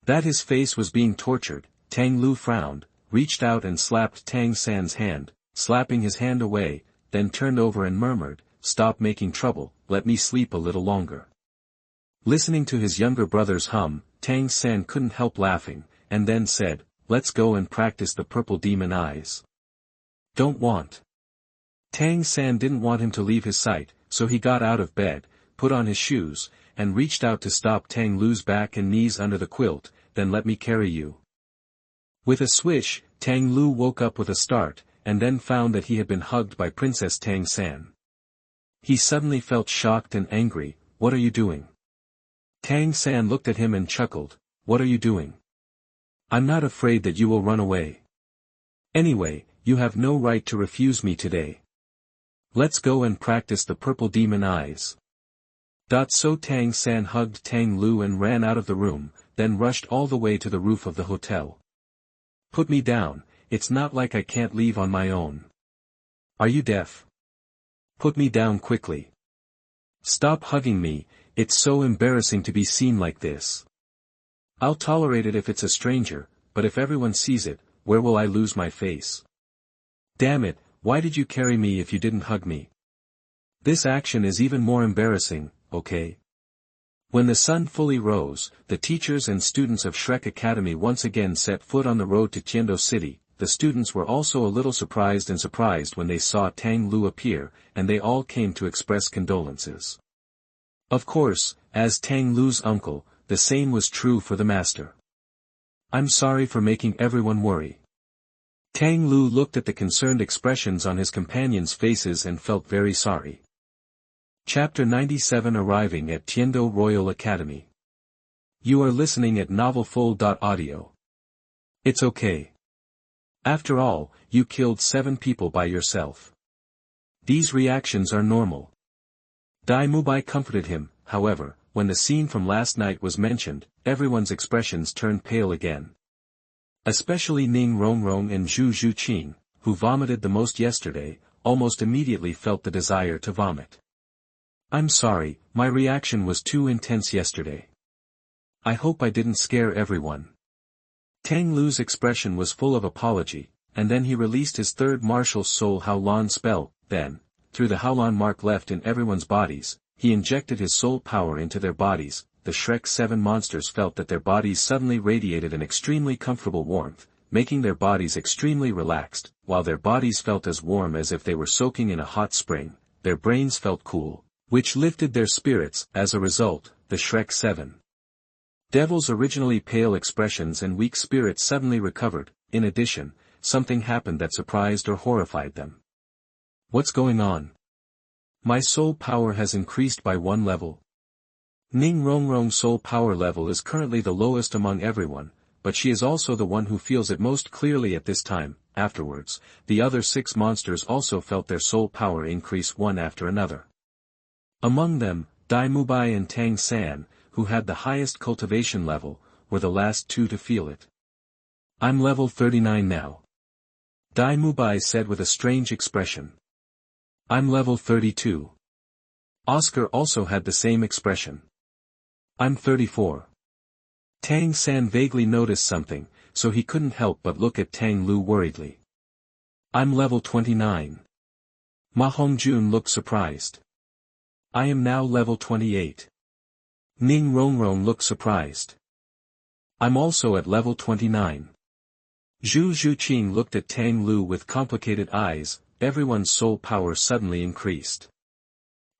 that his face was being tortured. Tang Lu frowned, reached out and slapped Tang San's hand, slapping his hand away, then turned over and murmured, "Stop making trouble, let me sleep a little longer." Listening to his younger brother's hum, Tang San couldn't help laughing, and then said, "Let's go and practice the purple demon eyes." Don't want. Tang San didn't want him to leave his sight, so he got out of bed, put on his shoes, and reached out to stop Tang Lu's back and knees under the quilt. "Then let me carry you." With a swish, Tang Lu woke up with a start, and then found that he had been hugged by Princess Tang San. He suddenly felt shocked and angry. "What are you doing?" Tang San looked at him and chuckled. "What are you doing? I'm not afraid that you will run away. Anyway, you have no right to refuse me today. Let's go and practice the purple demon eyes." So Tang San hugged Tang Lu and ran out of the room, then rushed all the way to the roof of the hotel. "Put me down, it's not like I can't leave on my own. Are you deaf? Put me down quickly. Stop hugging me, it's so embarrassing to be seen like this. I'll tolerate it if it's a stranger, but if everyone sees it, where will I lose my face? Damn it, why did you carry me if you didn't hug me? This action is even more embarrassing, okay?" When the sun fully rose, the teachers and students of Shrek Academy once again set foot on the road to Tiandou City. The students were also a little surprised when they saw Tang Lu appear, and they all came to express condolences. Of course, as Tang Lu's uncle, the same was true for the master. "I'm sorry for making everyone worry." Tang Lu looked at the concerned expressions on his companions' faces and felt very sorry. Chapter 97 Arriving at Tiandou Royal Academy. You are listening at novelfull.audio. It's okay. After all, you killed 7 people by yourself. These reactions are normal. Dai Mubai comforted him, however, when the scene from last night was mentioned, everyone's expressions turned pale again. Especially Ning Rongrong and Zhu Zhuqing, who vomited the most yesterday, almost immediately felt the desire to vomit. I'm sorry, my reaction was too intense yesterday. I hope I didn't scare everyone. Tang Liu's expression was full of apology, and then he released his third martial soul Haolan spell, then, through the Haolan mark left in everyone's bodies, he injected his soul power into their bodies. The Shrek 7 monsters felt that their bodies suddenly radiated an extremely comfortable warmth, making their bodies extremely relaxed, while their bodies felt as warm as if they were soaking in a hot spring. Their brains felt cool, which lifted their spirits. As a result, the Shrek 7 Devil's originally pale expressions and weak spirits suddenly recovered. In addition, something happened that surprised or horrified them. What's going on? My soul power has increased by 1 level. Ning Rongrong's soul power level is currently the lowest among everyone, but she is also the one who feels it most clearly at this time. Afterwards, the other 6 monsters also felt their soul power increase one after another. Among them, Dai Mubai and Tang San, who had the highest cultivation level, were the last 2 to feel it. I'm level 39 now. Dai Mubai said with a strange expression. I'm level 32. Oscar also had the same expression. I'm 34. Tang San vaguely noticed something, so he couldn't help but look at Tang Liu worriedly. I'm level 29. Ma Hongjun looked surprised. I am now level 28. Ning Rongrong looked surprised. I'm also at level 29. Zhu Zhuqing looked at Tang Liu with complicated eyes. Everyone's soul power suddenly increased.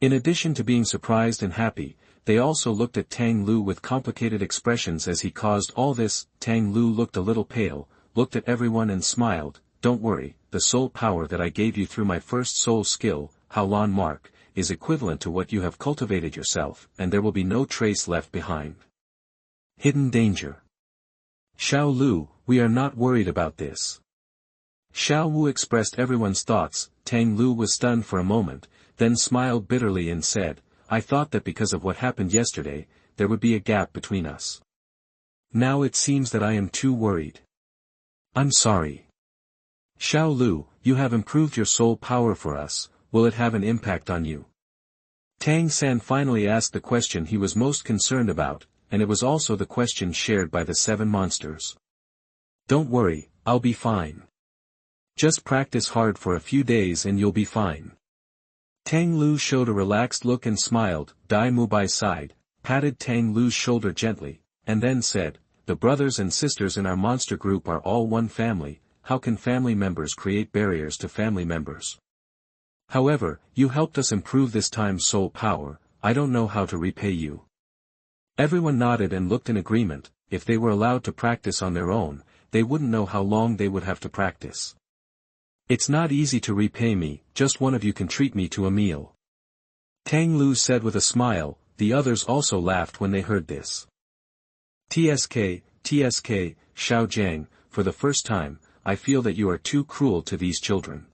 In addition to being surprised and happy, they also looked at Tang Liu with complicated expressions as he caused all this. Tang Liu looked a little pale, looked at everyone and smiled. Don't worry, the soul power that I gave you through my first soul skill, Haolan Mark, is equivalent to what you have cultivated yourself, and there will be no trace left behind. Hidden danger. Xiao Lu, we are not worried about this. Xiao Wu expressed everyone's thoughts. Tang Liu was stunned for a moment, then smiled bitterly and said, I thought that because of what happened yesterday, there would be a gap between us. Now it seems that I am too worried. I'm sorry. Xiao Lu, you have improved your soul power for us, will it have an impact on you? Tang San finally asked the question he was most concerned about, and it was also the question shared by the 7 monsters. Don't worry, I'll be fine. Just practice hard for a few days and you'll be fine. Tang Liu showed a relaxed look and smiled. Dai Mubai sighed, patted Tang Liu's shoulder gently, and then said, the brothers and sisters in our monster group are all one family. How can family members create barriers to family members? However, you helped us improve this time's soul power. I don't know how to repay you. Everyone nodded and looked in agreement. If they were allowed to practice on their own, they wouldn't know how long they would have to practice. It's not easy to repay me, just one of you can treat me to a meal. Tang Liu said with a smile. The others also laughed when they heard this. TSK, Xiao Jiang, for the first time, I feel that you are too cruel to these children.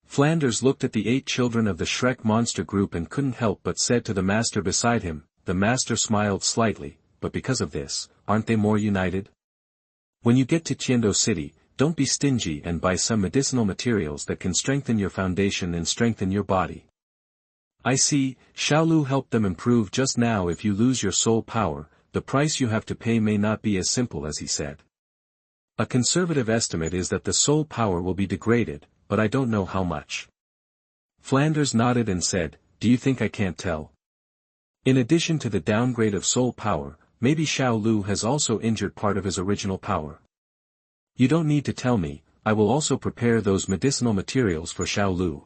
Flanders looked at the 8 children of the Shrek monster group and couldn't help but said to the master beside him. The master smiled slightly, but because of this, aren't they more united? When you get to Tiandou City, don't be stingy and buy some medicinal materials that can strengthen your foundation and strengthen your body. I see, Xiaolu helped them improve just now. If you lose your soul power, the price you have to pay may not be as simple as he said. A conservative estimate is that the soul power will be degraded, but I don't know how much. Flanders nodded and said, do you think I can't tell? In addition to the downgrade of soul power, maybe Xiao Lu has also injured part of his original power. You don't need to tell me, I will also prepare those medicinal materials for Xiao Lu.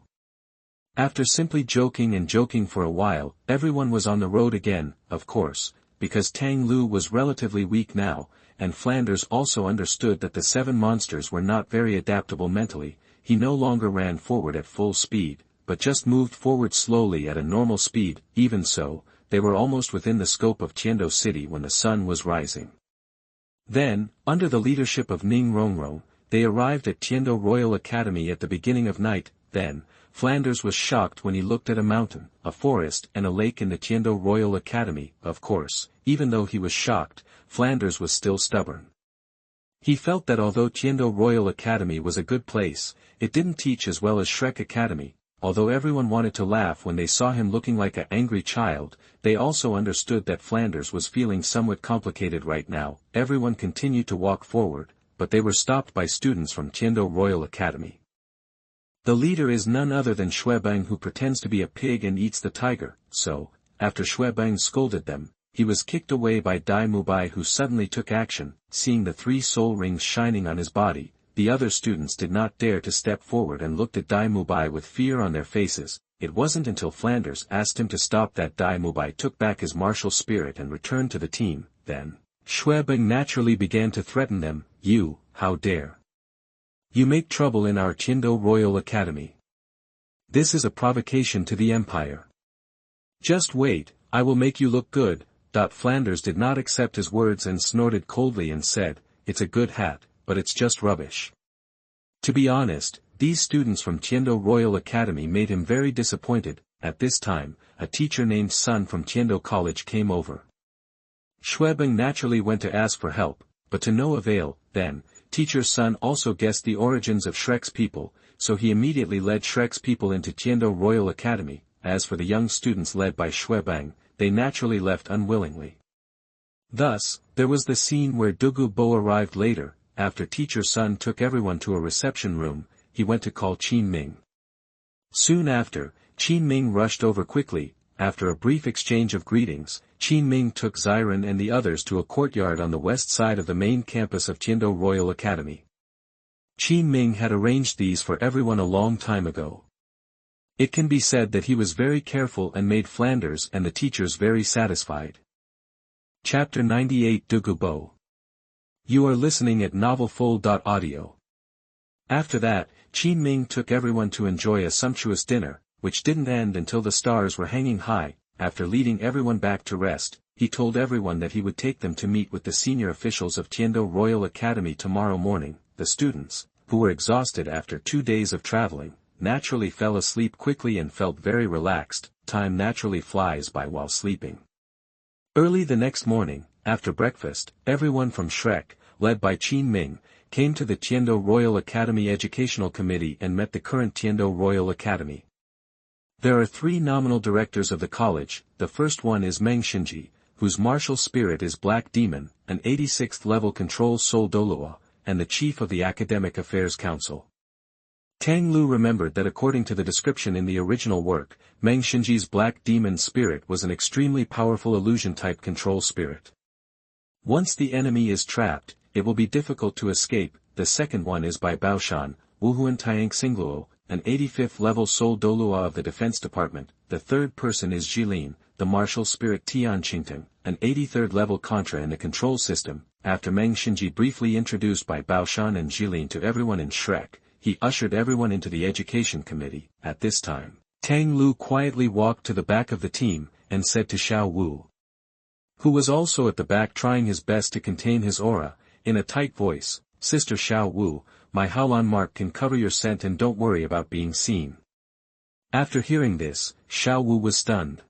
After simply joking for a while, everyone was on the road again, of course, because Tang Liu was relatively weak now, and Flanders also understood that the 7 monsters were not very adaptable mentally. He no longer ran forward at full speed, but just moved forward slowly at a normal speed. Even so, they were almost within the scope of Tiandou City when the sun was rising. Then, under the leadership of Ning Rongrong, they arrived at Tiandou Royal Academy at the beginning of night. Then, Flanders was shocked when he looked at a mountain, a forest and a lake in the Tiandou Royal Academy. Of course, even though he was shocked, Flanders was still stubborn. He felt that although Tiandou Royal Academy was a good place, it didn't teach as well as Shrek Academy. Although everyone wanted to laugh when they saw him looking like an angry child, they also understood that Flanders was feeling somewhat complicated right now. Everyone continued to walk forward, but they were stopped by students from Tiandou Royal Academy. The leader is none other than Xuebeng, who pretends to be a pig and eats the tiger, so, after Xuebeng scolded them, he was kicked away by Dai Mubai, who suddenly took action. Seeing the 3 soul rings shining on his body, the other students did not dare to step forward and looked at Dai Mubai with fear on their faces. It wasn't until Flanders asked him to stop that Dai Mubai took back his martial spirit and returned to the team. Then, Xuebeng naturally began to threaten them. You, how dare you make trouble in our Tiandou Royal Academy? This is a provocation to the Empire. Just wait, I will make you look good. Flanders did not accept his words and snorted coldly and said, it's a good hat, but it's just rubbish. To be honest, these students from Tiandou Royal Academy made him very disappointed. At this time, a teacher named Sun from Tiandou College came over. Xuebeng naturally went to ask for help, but to no avail. Then, teacher Sun also guessed the origins of Shrek's people, so he immediately led Shrek's people into Tiandou Royal Academy. As for the young students led by Xuebeng, they naturally left unwillingly. Thus, there was the scene where Dugu Bo arrived later. After teacher Sun took everyone to a reception room, he went to call Qin Ming. Soon after, Qin Ming rushed over quickly. After a brief exchange of greetings, Qin Ming took Xiren and the others to a courtyard on the west side of the main campus of Tiandou Royal Academy. Qin Ming had arranged these for everyone a long time ago. It can be said that he was very careful and made Flanders and the teachers very satisfied. Chapter 98 Dugu Bo. You are listening at novelfull.audio. After that, Qin Ming took everyone to enjoy a sumptuous dinner, which didn't end until the stars were hanging high. After leading everyone back to rest, he told everyone that he would take them to meet with the senior officials of Tiandou Royal Academy tomorrow morning. The students, who were exhausted after 2 days of traveling, naturally fell asleep quickly and felt very relaxed. Time naturally flies by while sleeping. Early the next morning, after breakfast, everyone from Shrek, led by Qin Ming, came to the Tiandou Royal Academy Educational Committee and met the current Tiandou Royal Academy. There are 3 nominal directors of the college. The first one is Meng Xinji, whose martial spirit is Black Demon, an 86th level control soul Douluo, and the chief of the Academic Affairs Council. Tang Liu remembered that according to the description in the original work, Meng Xinji's Black Demon spirit was an extremely powerful illusion-type control spirit. Once the enemy is trapped, it will be difficult to escape. The second one is by Baoshan, Wuhuan Tiang Xingluo, an 85th level soul Douluo of the Defense Department. The third person is Jilin, the martial spirit Tian Qingteng, an 83rd level Contra in the control system. After Meng Xinji briefly introduced by Baoshan and Jilin to everyone in Shrek, he ushered everyone into the education committee. At this time, Tang Liu quietly walked to the back of the team, and said to Xiao Wu, who was also at the back trying his best to contain his aura, in a tight voice, Sister Xiao Wu, my Haolan mark can cover your scent and don't worry about being seen. After hearing this, Xiao Wu was stunned.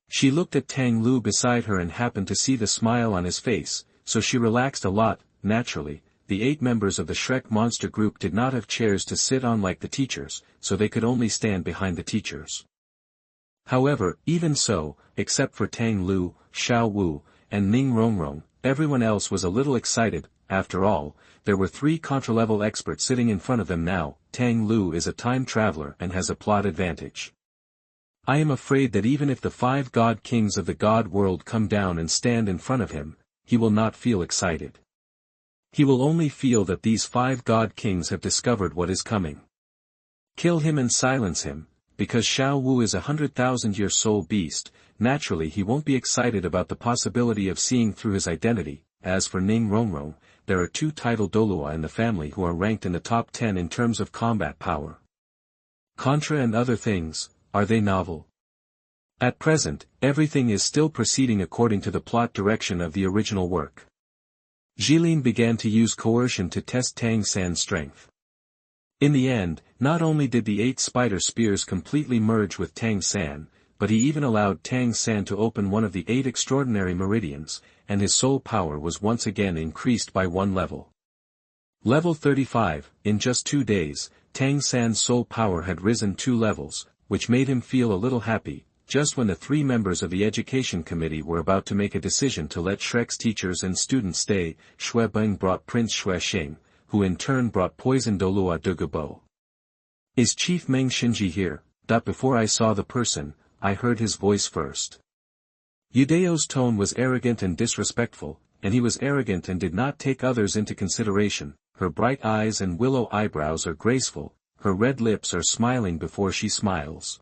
She looked at Tang Liu beside her and happened to see the smile on his face, so she relaxed a lot. Naturally, the 8 members of the Shrek monster group did not have chairs to sit on like the teachers, so they could only stand behind the teachers. However, even so, except for Tang Liu, Xiao Wu, and Ning Rongrong, everyone else was a little excited. After all, there were 3 contra-level experts sitting in front of them now. Tang Liu is a time traveler and has a plot advantage. I am afraid that even if the 5 god kings of the god world come down and stand in front of him, he will not feel excited. He will only feel that these 5 god kings have discovered what is coming. Kill him and silence him, because Xiao Wu is a 100,000-year soul beast. Naturally he won't be excited about the possibility of seeing through his identity. As for Ning Rongrong, there are 2 title Douluo in the family who are ranked in the top 10 in terms of combat power. Contra and other things, are they novel? At present, everything is still proceeding according to the plot direction of the original work. Jilin began to use coercion to test Tang San's strength. In the end, not only did the 8 spider spears completely merge with Tang San, but he even allowed Tang San to open one of the 8 extraordinary meridians, and his soul power was once again increased by 1 level. Level 35, in just 2 days, Tang San's soul power had risen 2 levels, which made him feel a little happy, just when the 3 members of the education committee were about to make a decision to let Shrek's teachers and students stay. Shui Beng brought Prince Shui Xing, who in turn brought poison DouluoDalu. Is Chief Meng Shinji here? Before I saw the person, I heard his voice first. Yudeo's tone was arrogant and disrespectful, and he was arrogant and did not take others into consideration. Her bright eyes and willow eyebrows are graceful, her red lips are smiling before she smiles.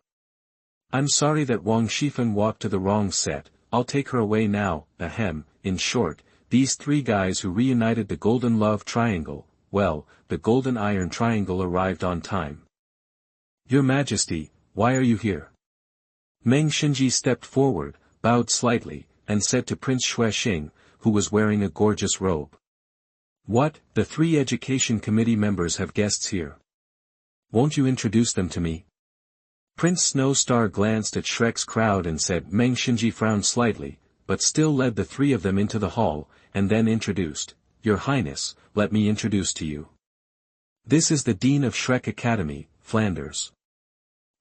I'm sorry that Wang Shifan walked to the wrong set, I'll take her away now. Ahem. In short, these 3 guys who reunited the Golden Love Triangle, well, the Golden Iron Triangle arrived on time. Your Majesty, why are you here? Meng Shinji stepped forward, bowed slightly, and said to Prince Shui Xing, who was wearing a gorgeous robe. What, the 3 education committee members have guests here. Won't you introduce them to me? Prince Snow Star glanced at Shrek's crowd and said. Meng Shinji frowned slightly, but still led the 3 of them into the hall, and then introduced, Your Highness, let me introduce to you. This is the Dean of Shrek Academy, Flanders.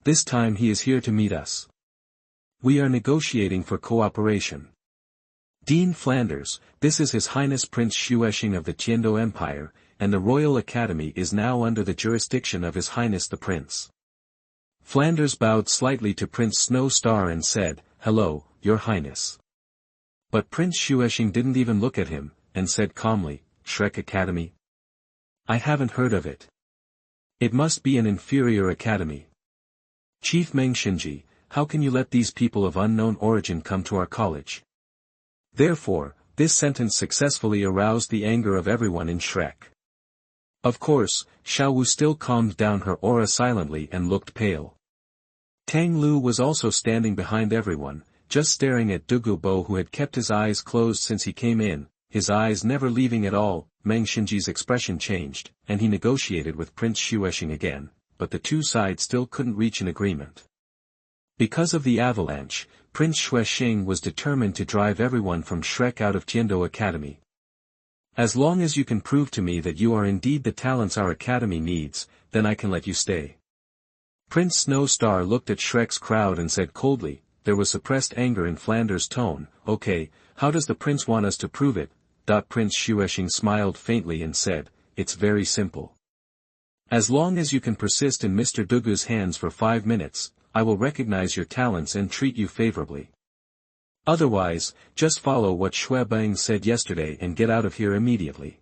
This time he is here to meet us. We are negotiating for cooperation. Dean Flanders, this is His Highness Prince Xuexing of the Tiandou Empire, and the Royal Academy is now under the jurisdiction of His Highness the Prince. Flanders bowed slightly to Prince Snow Star and said, Hello, Your Highness. But Prince Xuexing didn't even look at him, and said calmly, Shrek Academy? I haven't heard of it. It must be an inferior academy. Chief Meng Shinji, how can you let these people of unknown origin come to our college? Therefore, this sentence successfully aroused the anger of everyone in Shrek. Of course, Xiao Wu still calmed down her aura silently and looked pale. Tang Liu was also standing behind everyone, just staring at Dugu, who had kept his eyes closed since he came in, his eyes never leaving at all. Meng Shinji's expression changed, and he negotiated with Prince Xuexing again, but the 2 sides still couldn't reach an agreement. Because of the avalanche, Prince Xuexing was determined to drive everyone from Shrek out of Tiandou Academy. As long as you can prove to me that you are indeed the talents our academy needs, then I can let you stay. Prince Snow Star looked at Shrek's crowd and said coldly, there was suppressed anger in Flanders' tone. Okay, how does the prince want us to prove it? Prince Xuexing smiled faintly and said, it's very simple. As long as you can persist in Mr. Dugu's hands for 5 minutes, I will recognize your talents and treat you favorably. Otherwise, just follow what Shui Beng said yesterday and get out of here immediately.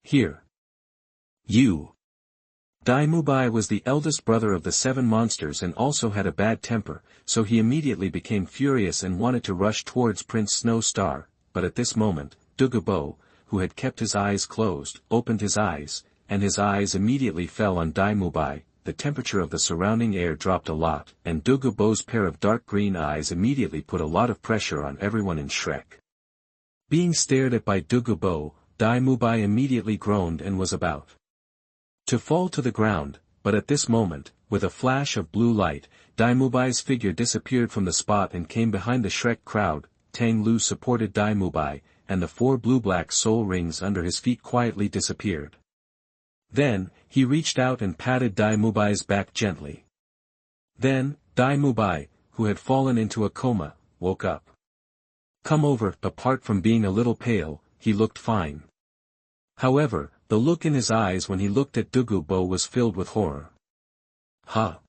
Here. You. Dai Mubai was the eldest brother of the 7 monsters and also had a bad temper, so he immediately became furious and wanted to rush towards Prince Snow Star, but at this moment, Dugu, who had kept his eyes closed, opened his eyes, and his eyes immediately fell on Dai Mubai. The temperature of the surrounding air dropped a lot, and Dugu's pair of dark green eyes immediately put a lot of pressure on everyone in Shrek. Being stared at by Dugu, Dai Mubai immediately groaned and was about to fall to the ground, but at this moment, with a flash of blue light, Dai Mubai's figure disappeared from the spot and came behind the Shrek crowd. Tang Liu supported Dai Mubai, and the 4 blue-black soul rings under his feet quietly disappeared. Then, he reached out and patted Dai Mubai's back gently. Then, Dai Mubai, who had fallen into a coma, woke up. Come over. Apart from being a little pale, he looked fine. However, the look in his eyes when he looked at Dugu was filled with horror. Ha!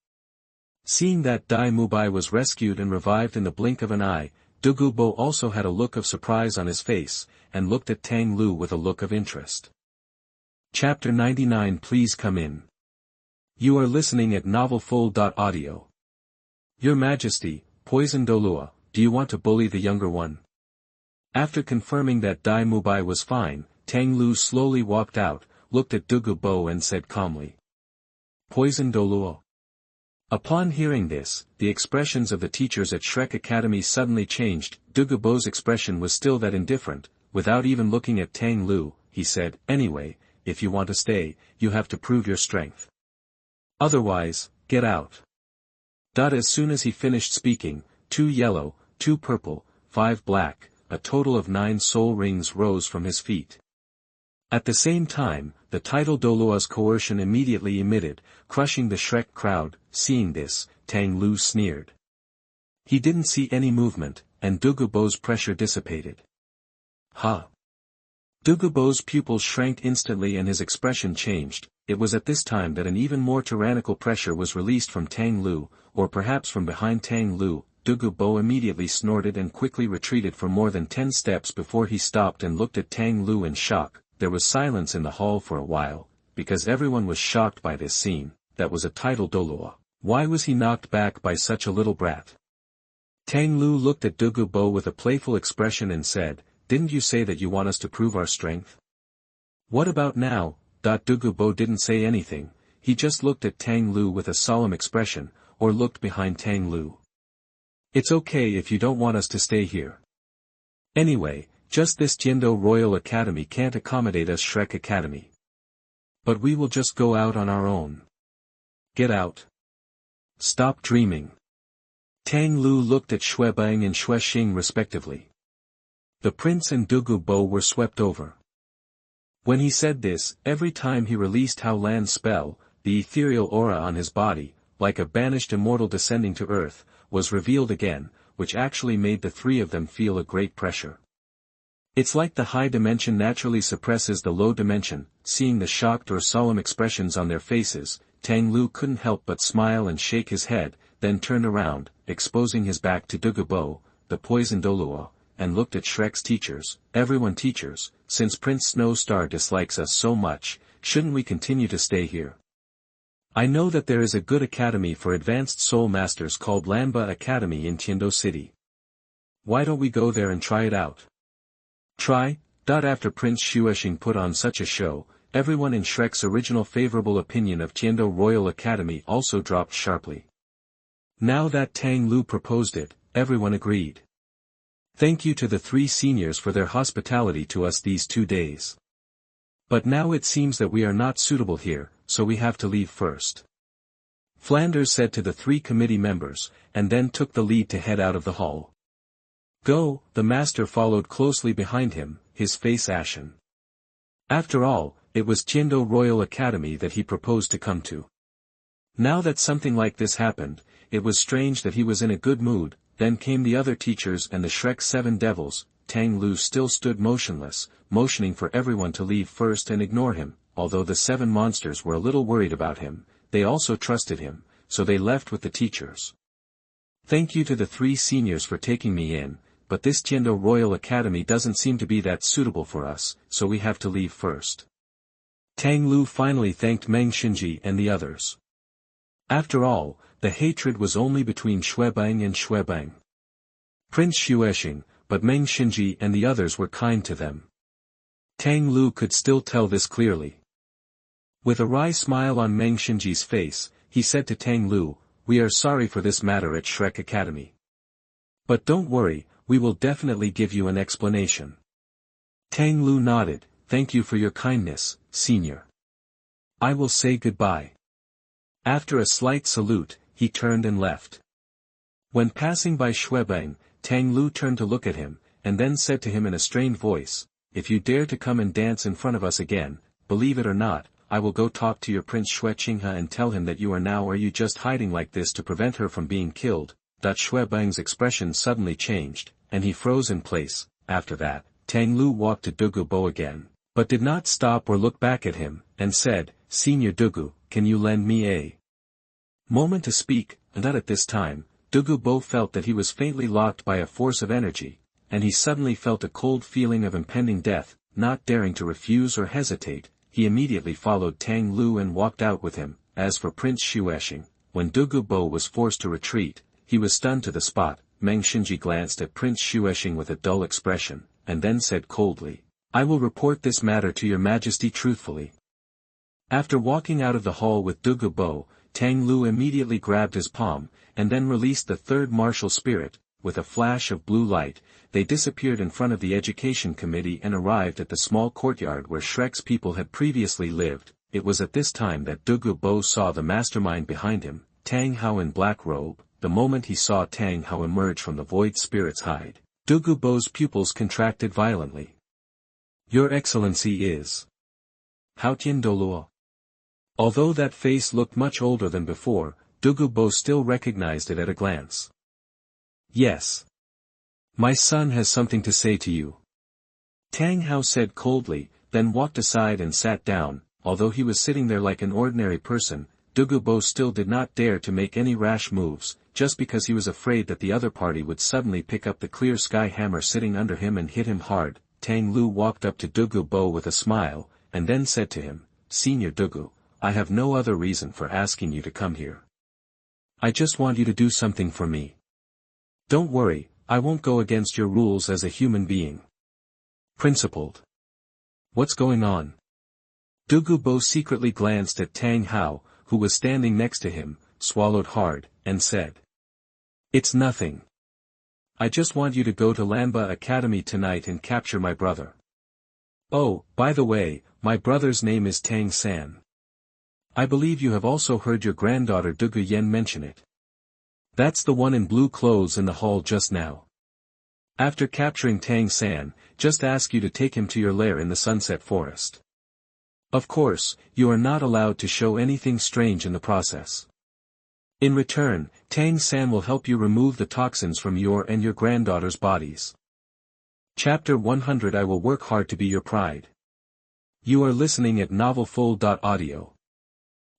Seeing that Dai Mubai was rescued and revived in the blink of an eye, Dugu also had a look of surprise on his face, and looked at Tang Liu with a look of interest. Chapter 99. Please come in. You are listening at novelfull.audio. Your Majesty, Poison Douluo, do you want to bully the younger one? After confirming that Dai Mubai was fine, Tang Liu slowly walked out, looked at Dugu and said calmly. Poison Douluo. Upon hearing this, the expressions of the teachers at Shrek Academy suddenly changed. Dugu's expression was still that indifferent, without even looking at Tang Liu, he said, "Anyway, if you want to stay, you have to prove your strength. Otherwise, get out." As soon as he finished speaking, 2 yellow, 2 purple, 5 black, a total of 9 soul rings rose from his feet. At the same time, the title Douluo's coercion immediately emitted, crushing the Shrek crowd. Seeing this, Tang Liu sneered. He didn't see any movement, and Dugubo's pressure dissipated. Ha! Dugubo's pupils shrank instantly and his expression changed. It was at this time that an even more tyrannical pressure was released from Tang Liu, or perhaps from behind Tang Liu. Dugubo immediately snorted and quickly retreated for more than 10 steps before he stopped and looked at Tang Liu in shock. There was silence in the hall for a while, because everyone was shocked by this scene. That was a title Douluo. Why was he knocked back by such a little brat? Tang Liu looked at Dugubo with a playful expression and said, "Didn't you say that you want us to prove our strength? What about now?" Dugubo didn't say anything, he just looked at Tang Liu with a solemn expression, or looked behind Tang Liu. "It's okay if you don't want us to stay here. Anyway, just this Tiandou Royal Academy can't accommodate us Shrek Academy. But we will just go out on our own. Get out. Stop dreaming." Tang Liu looked at Xuebang and Xuexing respectively. The prince and Dugubo were swept over. When he said this, every time he released Hao Lan's spell, the ethereal aura on his body, like a banished immortal descending to earth, was revealed again, which actually made the 3 of them feel a great pressure. It's like the high dimension naturally suppresses the low dimension. Seeing the shocked or solemn expressions on their faces, Tang Liu couldn't help but smile and shake his head, then turned around, exposing his back to Dugubo, the poison Douluo, and looked at Shrek's teachers. "Everyone teachers, since Prince Snowstar dislikes us so much, shouldn't we continue to stay here? I know that there is a good academy for advanced soul masters called Lanba Academy in Tiandou City. Why don't we go there and try it out?" Try? After Prince Xuexing put on such a show, everyone in Shrek's original favorable opinion of Tiandou Royal Academy also dropped sharply. Now that Tang Liu proposed it, everyone agreed. Thank you to the 3 seniors for their hospitality to us these 2 days. But now it seems that we are not suitable here, so we have to leave first. Flanders said to the 3 committee members, and then took the lead to head out of the hall. Go, the master followed closely behind him, his face ashen. After all, it was Tiandou Royal Academy that he proposed to come to. Now that something like this happened, it was strange that he was in a good mood. Then came the other teachers and the Shrek 7 devils. Tang Liu still stood motionless, motioning for everyone to leave first and ignore him. Although the 7 monsters were a little worried about him, they also trusted him, so they left with the teachers. Thank you to the 3 seniors for taking me in, but this Tiandou Royal Academy doesn't seem to be that suitable for us, so we have to leave first. Tang Liu finally thanked Meng Xinji and the others. After all, the hatred was only between Xuebang and Xuebang. Prince Xuexing, but Meng Xinji and the others were kind to them. Tang Liu could still tell this clearly. With a wry smile on Meng Xinji's face, he said to Tang Liu, "We are sorry for this matter at Shrek Academy. But don't worry, we will definitely give you an explanation." Tang Liu nodded, "Thank you for your kindness, senior. I will say goodbye." After a slight salute, he turned and left. When passing by Xuebang, Tang Liu turned to look at him, and then said to him in a strained voice, "If you dare to come and dance in front of us again, believe it or not, I will go talk to your Prince Xuexing and tell him that you are now or you just hiding like this to prevent her from being killed." Xuebang's expression suddenly changed, and he froze in place. After that, Tang Liu walked to Dugubo again, but did not stop or look back at him, and said, "Senior Dugu, can you lend me a moment to speak?" At this time, Dugubo felt that he was faintly locked by a force of energy, and he suddenly felt a cold feeling of impending death. Not daring to refuse or hesitate, he immediately followed Tang Liu and walked out with him. As for Prince Xuexing, when Dugubo was forced to retreat, he was stunned to the spot. Meng Xinji glanced at Prince Xuexing with a dull expression, and then said coldly, "I will report this matter to your majesty truthfully." After walking out of the hall with Dugubo, Tang Liu immediately grabbed his palm, and then released the 3rd martial spirit. with a flash of blue light, they disappeared in front of the education committee and arrived at the small courtyard where Shrek's people had previously lived. It was at this time that Dugu saw the mastermind behind him, Tang Hao in black robe. The moment he saw Tang Hao emerge from the void spirit's hide, Dugu's pupils contracted violently. Your Excellency is Hao Tiandou. Although that face looked much older than before, Dugu still recognized it at a glance. Yes. My son has something to say to you. Tang Hao said coldly, then walked aside and sat down. Although he was sitting there like an ordinary person, Dugu still did not dare to make any rash moves, just because he was afraid that the other party would suddenly pick up the clear sky hammer sitting under him and hit him hard. Tang Liu walked up to Dugu with a smile, and then said to him, Senior Dugu, I have no other reason for asking you to come here. I just want you to do something for me. Don't worry, I won't go against your rules as a human being. Principled. What's going on? Dugu secretly glanced at Tang Hao, who was standing next to him, swallowed hard, and said. It's nothing. I just want you to go to Lanba Academy tonight and capture my brother. Oh, by the way, my brother's name is Tang San. I believe you have also heard your granddaughter Dugu Yen mention it. That's the one in blue clothes in the hall just now. After capturing Tang San, just ask you to take him to your lair in the Sunset Forest. Of course, you are not allowed to show anything strange in the process. In return, Tang San will help you remove the toxins from your and your granddaughter's bodies. Chapter 100 I will work hard to be your pride. You are listening at novelfull.audio.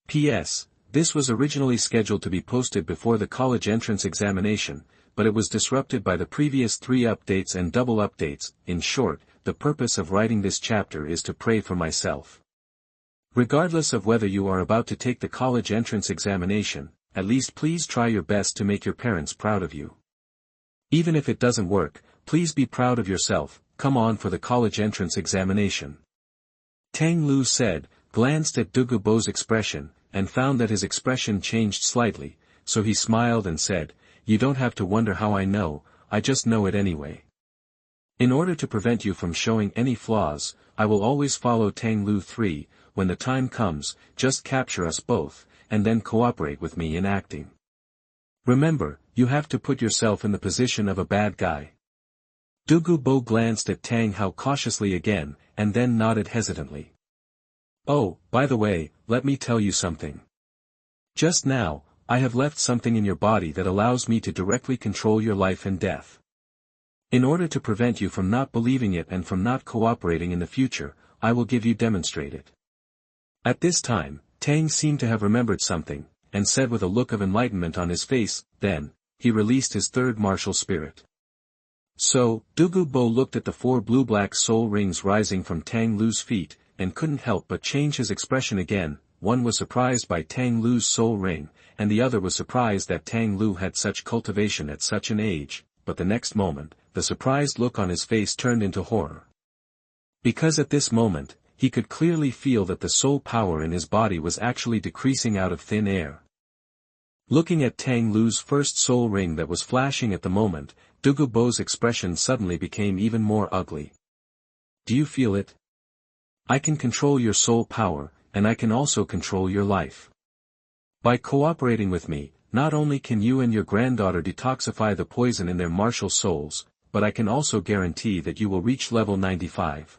P.S. This was originally scheduled to be posted before the college entrance examination, but it was disrupted by the previous 3 updates and double updates. In short, the purpose of writing this chapter is to pray for myself. Regardless of whether you are about to take the college entrance examination, at least please try your best to make your parents proud of you. Even if it doesn't work, please be proud of yourself. Come on for the college entrance examination. Tang Liu said, glanced at Dugu's expression, and found that his expression changed slightly, so he smiled and said, You don't have to wonder how I know, I just know it anyway. In order to prevent you from showing any flaws, I will always follow Tang Liu 3, when the time comes, just capture us both, and then cooperate with me in acting. Remember, you have to put yourself in the position of a bad guy. Dugu glanced at Tang Hao cautiously again, and then nodded hesitantly. Oh, by the way, let me tell you something. Just now, I have left something in your body that allows me to directly control your life and death. In order to prevent you from not believing it and from not cooperating in the future, I will give you demonstrate it. At this time, Tang seemed to have remembered something, and said with a look of enlightenment on his face, then, he released his third martial spirit. So, Dugu looked at the 4 blue-black soul rings rising from Tang Liu's feet, and couldn't help but change his expression again. One was surprised by Tang Liu's soul ring, and the other was surprised that Tang Liu had such cultivation at such an age, but the next moment, the surprised look on his face turned into horror. Because at this moment, he could clearly feel that the soul power in his body was actually decreasing out of thin air. Looking at Tang Liu's first soul ring that was flashing at the moment, Dugu's expression suddenly became even more ugly. Do you feel it? I can control your soul power, and I can also control your life. By cooperating with me, not only can you and your granddaughter detoxify the poison in their martial souls, but I can also guarantee that you will reach level 95.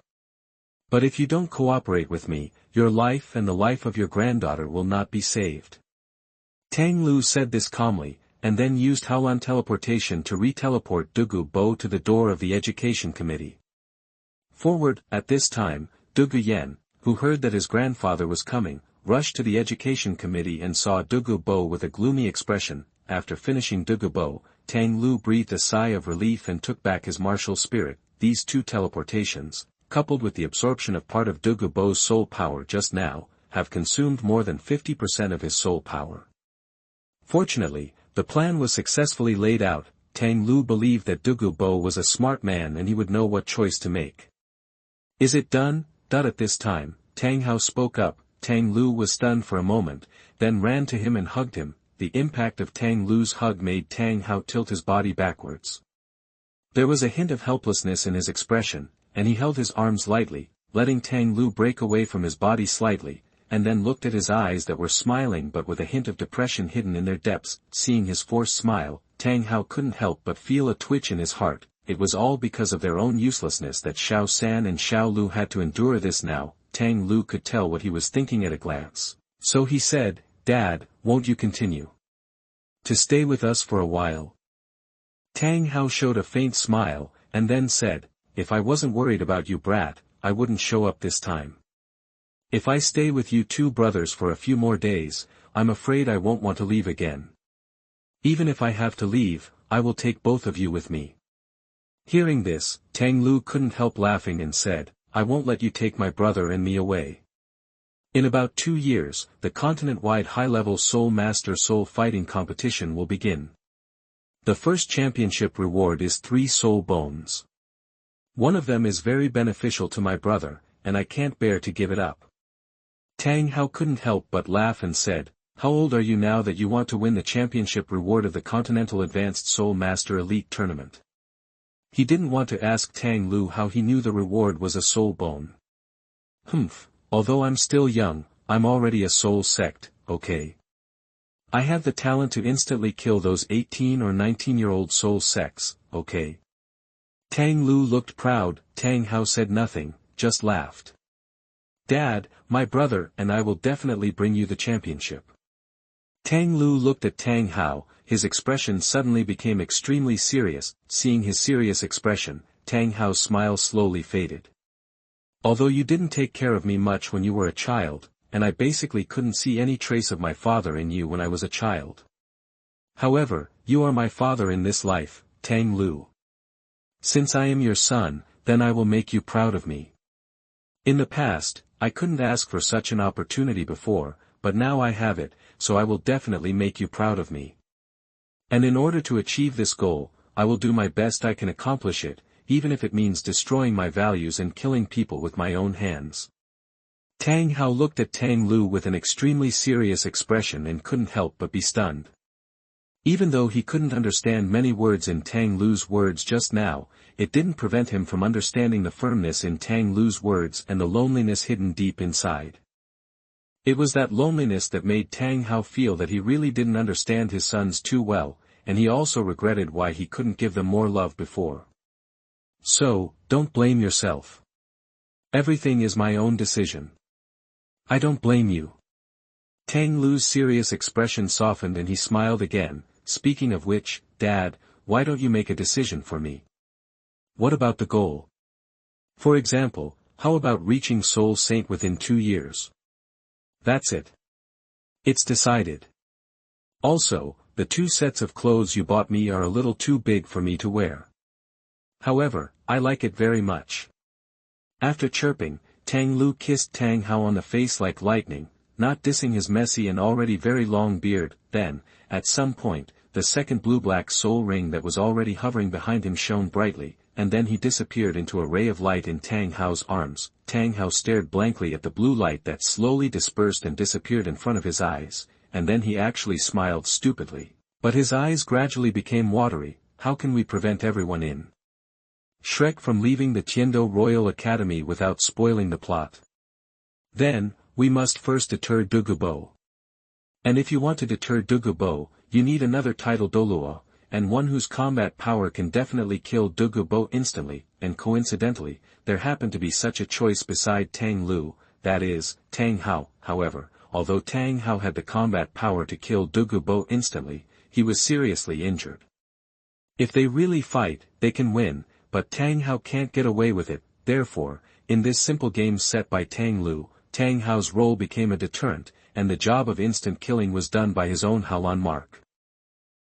But if you don't cooperate with me, your life and the life of your granddaughter will not be saved. Tang Liu said this calmly, and then used Howlan teleportation to re-teleport Dugu to the door of the education committee. Forward, at this time, Dugu Yen, who heard that his grandfather was coming, rushed to the education committee and saw Dugu with a gloomy expression. After finishing Dugu, Tang Liu breathed a sigh of relief and took back his martial spirit. These 2 teleportations, coupled with the absorption of part of Dugu's soul power just now, have consumed more than 50% of his soul power. Fortunately, the plan was successfully laid out. Tang Liu believed that Dugu was a smart man and he would know what choice to make. Is it done? At this time, Tang Hao spoke up. Tang Liu was stunned for a moment, then ran to him and hugged him. the impact of Tang Liu's hug made Tang Hao tilt his body backwards. There was a hint of helplessness in his expression, and he held his arms lightly, letting Tang Liu break away from his body slightly, and then looked at his eyes that were smiling but with a hint of depression hidden in their depths. Seeing his forced smile, Tang Hao couldn't help but feel a twitch in his heart. It was all because of their own uselessness that Xiao San and Xiao Lu had to endure this now. Tang Liu could tell what he was thinking at a glance. So he said, "Dad, won't you continue to stay with us for a while?" Tang Hao showed a faint smile, and then said, "If I wasn't worried about you, brat, I wouldn't show up this time. If I stay with you two brothers for a few more days, I'm afraid I won't want to leave again. Even if I have to leave, I will take both of you with me." Hearing this, Tang Liu couldn't help laughing and said, "I won't let you take my brother and me away." In about 2 years, the continent-wide high-level Soul Master Soul Fighting competition will begin. The first championship reward is 3 soul bones. One of them is very beneficial to my brother, and I can't bear to give it up. Tang Hao couldn't help but laugh and said, "How old are you now that you want to win the championship reward of the Continental Advanced Soul Master Elite Tournament?" He didn't want to ask Tang Liu how he knew the reward was a soul bone. "Humph, although I'm still young, I'm already a soul sect, okay? I have the talent to instantly kill those 18 or 19-year-old soul sects, okay?" Tang Liu looked proud. Tang Hao said nothing, just laughed. "Dad, my brother and I will definitely bring you the championship." Tang Liu looked at Tang Hao, his expression suddenly became extremely serious. Seeing his serious expression, Tang Hao's smile slowly faded. "Although you didn't take care of me much when you were a child, and I basically couldn't see any trace of my father in you when I was a child. However, you are my father in this life, Tang Liu. Since I am your son, then I will make you proud of me. In the past, I couldn't ask for such an opportunity before, but now I have it, so I will definitely make you proud of me. And in order to achieve this goal, I will do my best I can accomplish it, even if it means destroying my values and killing people with my own hands." Tang Hao looked at Tang Liu with an extremely serious expression and couldn't help but be stunned. Even though he couldn't understand many words in Tang Liu's words just now, it didn't prevent him from understanding the firmness in Tang Liu's words and the loneliness hidden deep inside. It was that loneliness that made Tang Hao feel that he really didn't understand his sons too well, and he also regretted why he couldn't give them more love before. "So, don't blame yourself. Everything is my own decision. I don't blame you." Tang Liu's serious expression softened and he smiled again. "Speaking of which, Dad, why don't you make a decision for me? What about the goal? For example, how about reaching Soul Saint within 2 years? That's it. It's decided. Also, the 2 sets of clothes you bought me are a little too big for me to wear. However, I like it very much." After chirping, Tang Liu kissed Tang Hao on the face like lightning, not dissing his messy and already very long beard. Then, at some point, the second blue-black soul ring that was already hovering behind him shone brightly, and then he disappeared into a ray of light in Tang Hao's arms. Tang Hao stared blankly at the blue light that slowly dispersed and disappeared in front of his eyes, and then he actually smiled stupidly. But his eyes gradually became watery. "How can we prevent everyone in Shrek from leaving the Tiandou Royal Academy without spoiling the plot? Then, we must first deter Dugu. And if you want to deter Dugu, you need another title Douluo, and one whose combat power can definitely kill Dugu instantly, and coincidentally, there happened to be such a choice beside Tang Liu, that is, Tang Hao. However, although Tang Hao had the combat power to kill Dugu instantly, he was seriously injured. If they really fight, they can win, but Tang Hao can't get away with it. Therefore, in this simple game set by Tang Liu, Tang Hao's role became a deterrent, and the job of instant killing was done by his own Haolan mark.